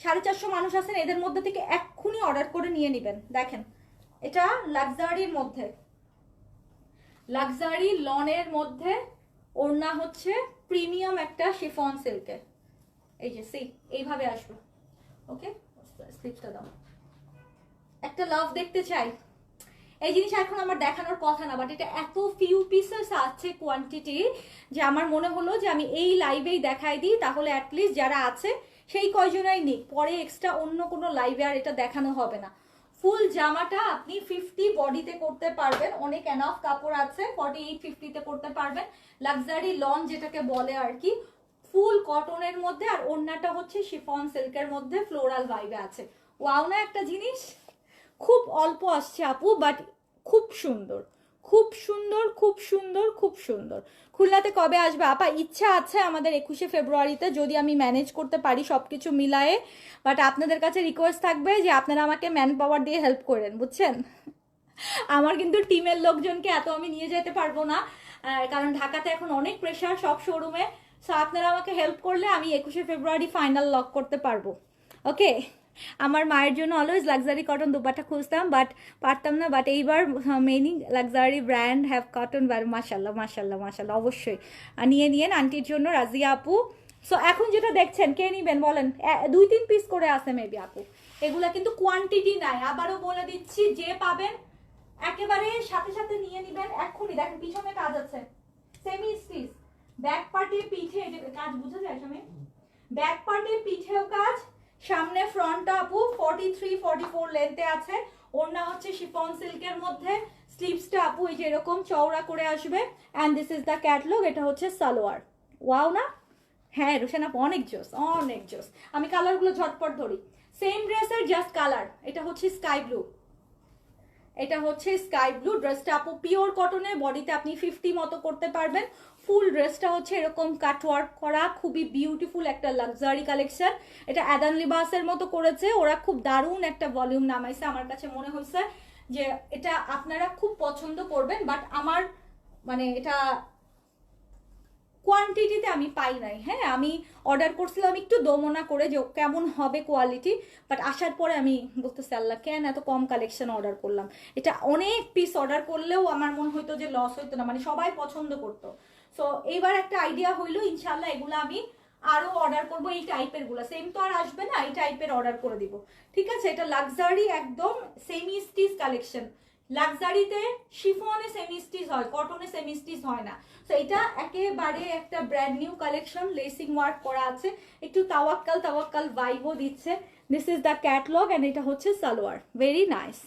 450 মানুষ আছেন, এদের মধ্যে থেকে এক্ষুনি অর্ডার করে নিয়ে নেবেন। দেখেন, এটা লাক্সারির মধ্যে, লাক্সারি লনের মধ্যে, ওড়না হচ্ছে প্রিমিয়াম একটা শিফন সিল্কের। এই যে সি এইভাবে আসবে। ওকে, স্লিপটা দাও। একটা লাভ দেখতে চাই। এই জিনিস এখন আমার দেখানোর কথা না, বাট এটা এত ফিউ পিসেস আছে কোয়ান্টিটি, যে আমার মনে হলো যে আমি এই লাইভেই দেখাই দিই, তাহলে অ্যাটলিস্ট যারা আছে সেই কয়জনাই নিক, পরে এক্সট্রা অন্য কোনো লাইভে আর এটা দেখানো হবে না। ফুল জামাটা আপনি 50 বডিতে করতে পারবেন, অনেক এনাফ কাপড় আছে, 48-50তে করতে পারবেন। লাক্সারি লন যেটাকে বলে আর কি, ফুল কটনের মধ্যে, আর ওড়নাটা হচ্ছে শিফন সিল্কের মধ্যে ফ্লোরাল ভাইবে আছে। ওয়াও না একটা জিনিস? খুব অল্প আসছে আপু, বাট খুব সুন্দর, খুব সুন্দর, খুব সুন্দর, খুব সুন্দর। খুলনাতে কবে আসবে আপা? ইচ্ছা আছে আমাদের 21শে ফেব্রুয়ারিতে, যদি আমি ম্যানেজ করতে পারি সবকিছু মিলায়ে। বাট আপনাদের কাছে রিকোয়েস্ট থাকবে যে আপনারা আমাকে ম্যান পাওয়ার দিয়ে হেল্প করেন, বুঝছেন? আমার কিন্তু টিমের লোকজনকে এত আমি নিয়ে যেতে পারবো না, কারণ ঢাকাতে এখন অনেক প্রেশার সব শোরুমে। সো আপনারা আমাকে হেল্প করলে আমি 21শে ফেব্রুয়ারি ফাইনাল লক করতে পারবো। ওকে, আমার মায়ের জন্য অলওয়েজ লাক্সারি কটন দুপাটা খুঁজতাম, বাট পারতাম না। বাট এইবার many luxury brand have cotton, মাশাল্লাহ মাশাল্লাহ মাশাল্লাহ, অবশ্যই নিয়ে নিয়েন আন্টির জন্য, রাজিয়া আপু। সো এখন যেটা দেখছেন, কে নিবেন বলেন? 2-3 পিস করে আছে মেবি আপু, এগুলা কিন্তু কোয়ান্টিটি নাই। আবারও বলে দিচ্ছি, যে পাবেন একেবারে সাথে সাথে নিয়ে নিবেন এক্ষুনি। দেখেন পিছনে কাজ আছে, সেমি স্টিচ, ব্যাক পার্টে পিঠে কাজ, বুঝা যায় সামনে ব্যাক পার্টে পিঠেও কাজ, সামনে ফ্রন্টটা আপু 43-44 লেন্থে আছে। ওড়না হচ্ছে শিফন সিল্কের মধ্যে, স্লিভসটা আপু এই যে এরকম চওড়া করে আসবে, and this is the catalogue. এটা হচ্ছে সালোয়ার। ওয়াও না? হ্যাঁ রোশন আপু, অনেক জোস, অনেক জোস। আমি কালারগুলো ঝটপট ধরি। সেম ড্রেসের জাস্ট কালার, এটা হচ্ছে স্কাই ব্লু, এটা হচ্ছে স্কাই ব্লু। ড্রেসটা আপু পিওর কটনে, বডিতে আপনি 50 মতো করতে পারবেন। ফুল ড্রেসটা হচ্ছে এরকম কাটওয়ার্ক করা, খুবই বিউটিফুল একটা লাক্সারি কালেকশন। এটা আদান লিবাসের মতো করেছে ওরা, খুব দারুণ একটা ভলিউম নামাইছে। আমার কাছে মনে হয়েছে যে এটা আপনারা খুব পছন্দ করবেন, বাট আমার মানে এটা কোয়ান্টিটিতে আমি পাই নাই। হ্যাঁ, আমি অর্ডার করছিলাম একটু দমনা করে যে কেমন হবে কোয়ালিটি, বাট আসার পরে আমি বলতেছি আল্লাহ কেন এত কম কালেকশন অর্ডার করলাম। এটা অনেক পিস অর্ডার করলেও আমার মনে হইতো যে লস হইতো না, মানে সবাই পছন্দ করতো। সো এইবার একটা আইডিয়া হইলো, ইনশাল্লাহ এগুলো আমি আরো অর্ডার করবো, এই টাইপের গুলা। সেম তো আর আসবে না, এই টাইপের অর্ডার করে দিব, ঠিক আছে? এটা লাক্সারি একদম সেমি স্টিচ কালেকশন। লাক্সারিতে শিফনে সেমি স্টিচ হয়, কটনে সেমি স্টিচ হয় না। তো এটা একেবারে একটা brand new collection, lacing work করা আছে, একটু তাওয়াক্কাল তাওয়াক্কাল ভাইবও দিচ্ছে। This is the catalogue, and এটা হচ্ছে salwar. Very nice,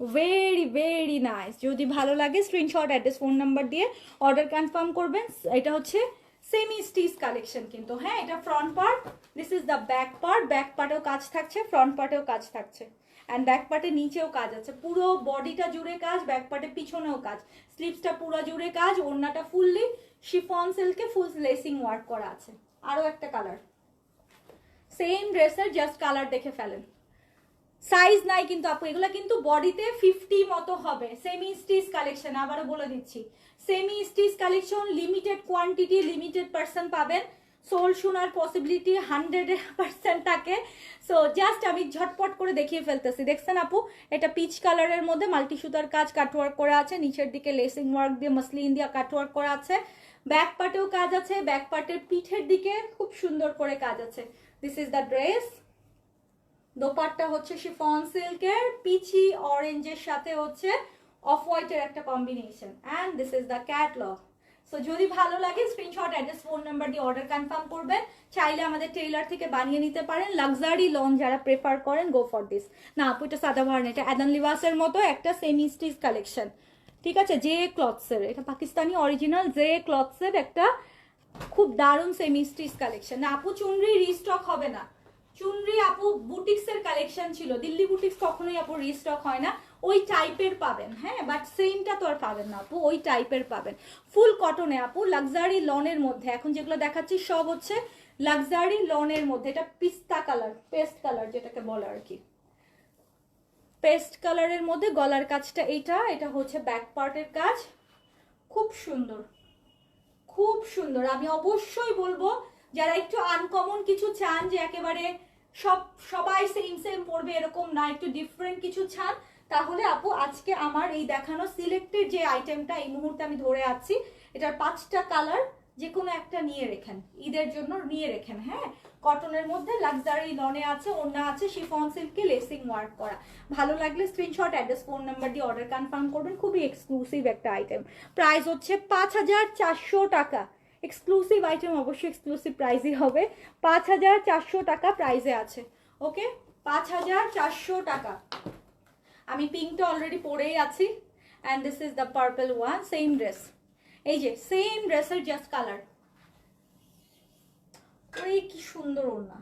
very very nice. যদি ভালো লাগে স্ক্রিনশট, অ্যাড্রেস, ফোন নাম্বার দিয়ে অর্ডার কনফার্ম করবেন। এটা হচ্ছে সেমি স্টিচ কালেকশন কিন্তু। হ্যাঁ, এটা front part, this is the back part. Back পার্টেও কাজ থাকছে, ফ্রন্ট পার্টেও কাজ থাকছে, অ্যান্ড ব্যাক পার্টে নিচেও কাজ আছে। পুরো বডিটা জুড়ে কাজ, ব্যাক পার্টে পিছনেও কাজ, স্লিভসটা পুরো জুড়ে কাজ, ওড়নাটা ফুললি শিফন সিল্কে ফুল লেসিং ওয়ার্ক করা আছে। আরো একটা কালার, সেম ড্রেসের জাস্ট কালার দেখে ফেলেন। সাইজ নাই কিন্তু আপু, এগুলো কিন্তু বডিতে 50 মতো হবে। সেমি স্টিচ কালেকশন, আবারও বলে দিচ্ছি, semi stitch collection, limited quantity, limited person পাবেন। সোল শোনার পসিবিলিটি 100% থাকে। সো জাস্ট আমি ঝটপট করে দেখিয়ে ফেলতেছি। দেখছেন আপু, এটা পিচ কালারের মধ্যে মাল্টি সুতার কাজ কাটওয়ার্ক করা আছে, নিচের দিকে লেসিং ওয়ার্ক দিয়ে মসলিন দিয়ে কাটওয়ার্ক করা আছে, ব্যাক পার্টেও কাজ আছে, ব্যাক পার্টের পিঠের দিকে খুব সুন্দর করে কাজ আছে। This is the dress. Dupatta হচ্ছে শিফন সিল্কের, পিচি অরেঞ্জের সাথে হচ্ছে অফ হোয়াইটের একটা combination, and this is the catalogue. So যদি ভালো লাগে স্ক্রিনশট, অ্যাড্রেস, ফোন নাম্বার দিয়ে অর্ডার কনফার্ম করবেন। চাইলে আমাদের টেইলার থেকে বানিয়ে নিতে পারেন। লাক্সারি লন যারা প্রেফার করেন, গো ফর দিস। না আপু এটা সাদাবাহার না, এটা অ্যাদান লিবাসের মতো একটা সেমি স্টিচ কালেকশন, ঠিক আছে, জে ক্লথসের, এটা পাকিস্তানি অরিজিনাল জে ক্লথসের একটা খুব দারুণ সেমি স্টিচ কালেকশন। না আপু চুনরি রিস্টক হবে না, চুনরি আপু বুটিক্সের কালেকশন ছিল, দিল্লি বুটিক্স কখনোই আপু রিস্টক হয় না, ওই টাইপের পাবেন, হ্যাঁ, বাট সেমটা তো আর পাবেন না আপু, ওই টাইপের পাবেন। ফুল কটনে আপু, লাক্সারি লনের মধ্যে, এখন যেগুলো দেখাচ্ছি সব হচ্ছে লাক্সারি লনের মধ্যে। এটা পিস্তা কালার, পেস্ট কালার যেটাকে বলে আর কি, পেস্ট কালারের মধ্যে গলার কাজটা এইটা, এটা হচ্ছে ব্যাক পার্টের কাজ, খুব সুন্দর, খুব সুন্দর। আমি অবশ্যই বলবো যারা একটু আনকমন কিছু চান, যে একেবারে সবাই সেম সেম পড়বে এরকম না, একটু ডিফারেন্ট কিছু চান, তাহলে আপু আজকে আমার এই দেখানো সিলেক্টেড যে আইটেমটা এই মুহূর্তে আমি ধরে আছি, এটার 5টা কালার যে কোনো একটা নিয়ে রেখেন, ঈদের জন্য নিয়ে রেখেন, হ্যাঁ। কটনের মধ্যে লাক্সারি লনে আছে, ওড়না আছে শিফন সিল্কে লেসিং ওয়ার্ক করা। ভালো লাগলে স্ক্রিনশট, অ্যাড্রেস, ফোন নাম্বার দিয়ে অর্ডার কনফার্ম করবেন। খুবই এক্সক্লুসিভ একটা আইটেম। প্রাইস হচ্ছে 5400 টাকা। এক্সক্লুসিভ আইটেম, অবশ্যই এক্সক্লুসিভ প্রাইসই হবে। 5400 টাকা প্রাইসে আছে। ওকে, 5400 টাকা। আমি পিঙ্কটা অলরেডি পরেই আছি, and this is the purple one, same dress, এই যে সেম ড্রেসের জাস্ট কালার। ওরে কি সুন্দর ওড়না,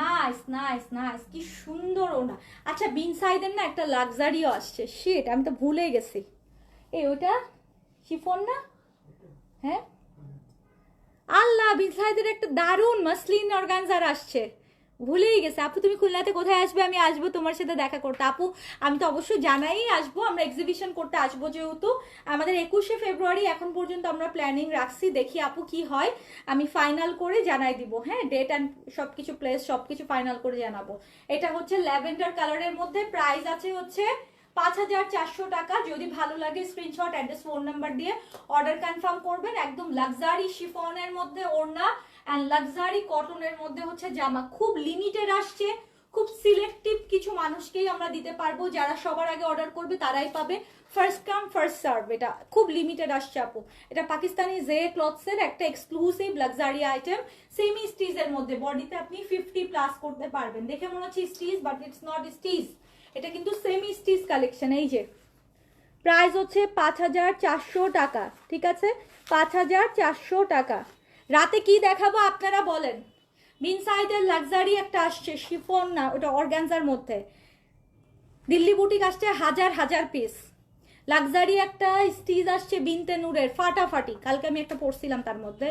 নাইস নাইস নাইস, কি সুন্দর ওড়না। আচ্ছা বিন সাইডের না একটা লাক্সারিও আসছে, শিট আমি তো ভুলে গেছি। এই ওটা শিফন না, হ্যাঁ, আল্লাহ বিন সাইডের একটা দারুণ মাসলিন অর্গানজার আসছে, ভুলেই গেছে। আপু তুমি খুলনাতে কোথায় আসবে? আমি আসবো তোমার সাথে দেখা করতে। আপু আমি তো অবশ্যই জানাই আসবো, আমরা এক্সিবিশন করতে আসবো, যেহেতু আমাদের 21শে ফেব্রুয়ারি এখন পর্যন্ত আমরা প্ল্যানিং রাখছি, দেখি আপু কি হয়, আমি ফাইনাল করে জানাই দিব, হ্যাঁ, ডেট অ্যান্ড সবকিছু প্লেস সবকিছু ফাইনাল করে জানাবো। এটা হচ্ছে ল্যাভেন্ডার কালারের মধ্যে, প্রাইস আছে হচ্ছে 5400 টাকা। যদি ভালো লাগে স্ক্রিনশট, অ্যাড্রেস, ফোন নাম্বার দিয়ে অর্ডার কনফার্ম করবেন। একদম লাক্সারি শিফনের মধ্যে ওড়না অ্যান্ড লাক্সারি কটনের মধ্যে হচ্ছে জামা, খুব লিমিটেড আসছে, খুব সিলেক্টিভ কিছু মানুষকেই আমরা দিতে পারবো, যারা সবার আগে অর্ডার করবে তারাই পাবে, ফার্স্ট কাম ফার্স্ট সার্ভ, এটা খুব লিমিটেড আসছে আপু। এটা পাকিস্তানি জে ক্লথসের একটা এক্সক্লুসিভ লাক্সারি আইটেম, সেমি স্টিচের মধ্যে, বডিতে আপনি 50+ করতে পারবেন। দেখে মনে হচ্ছে stitch, but it's not stitch, এটা কিন্তু সেমি স্টিচ কালেকশন। এই যে প্রাইস হচ্ছে 5400 টাকা, ঠিক আছে, 5400 টাকা। রাতে কি দেখাবো আপনারা বলেন? বিন সাইডের লাক্সারি একটা আসছে শিফন না, ওটা অর্গানজার মধ্যে, দিল্লি বুটিক আসছে হাজার হাজার পিস। লাক্সারি একটা স্টিচ আসছে বিনতে নূরের, ফাটাফাটি, কালকে আমি একটা পড়ছিলাম তার মধ্যে।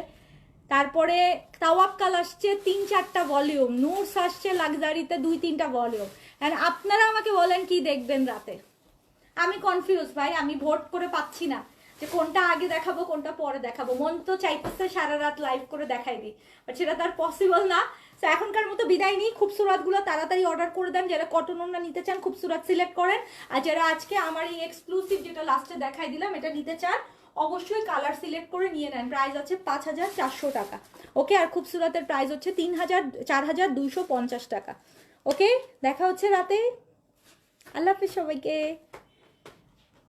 তারপরে তাওয়াক্কাল আসছে 3-4টা ভলিউম, নুরস আসছে লাক্সারিতে 2-3টা ভলিউম। আর আপনারা আমাকে বলেন কি দেখবেন রাতে? আমি কনফিউজ ভাই, আমি ভোট করে পাচ্ছি না যে কোনটা আগে দেখাবো কোনটা পরে দেখাবো। মন তো চাইতেছে সারা রাত লাইভ করে দেখাই দিই, বাট সেটা তার পসিবল না। তো এখনকার মতো বিদায় নিই। খুবসুরাত গুলো তাড়াতাড়ি অর্ডার করে দেন, যারা কটন ওড়না নিতে চান খুবসুরাত সিলেক্ট করেন, আর যারা আজকে আমার এই এক্সক্লুসিভ যেটা লাস্টে দেখাই দিলাম এটা নিতে চান অবশ্যই কালার সিলেক্ট করে নিয়ে নেন। প্রাইস আছে 5400 টাকা। ওকে, আর খুবসুরাতের প্রাইস হচ্ছে 4250 টাকা। ওকে, দেখা হচ্ছে রাতে। আল্লাহ হাফিজ সবাইকে।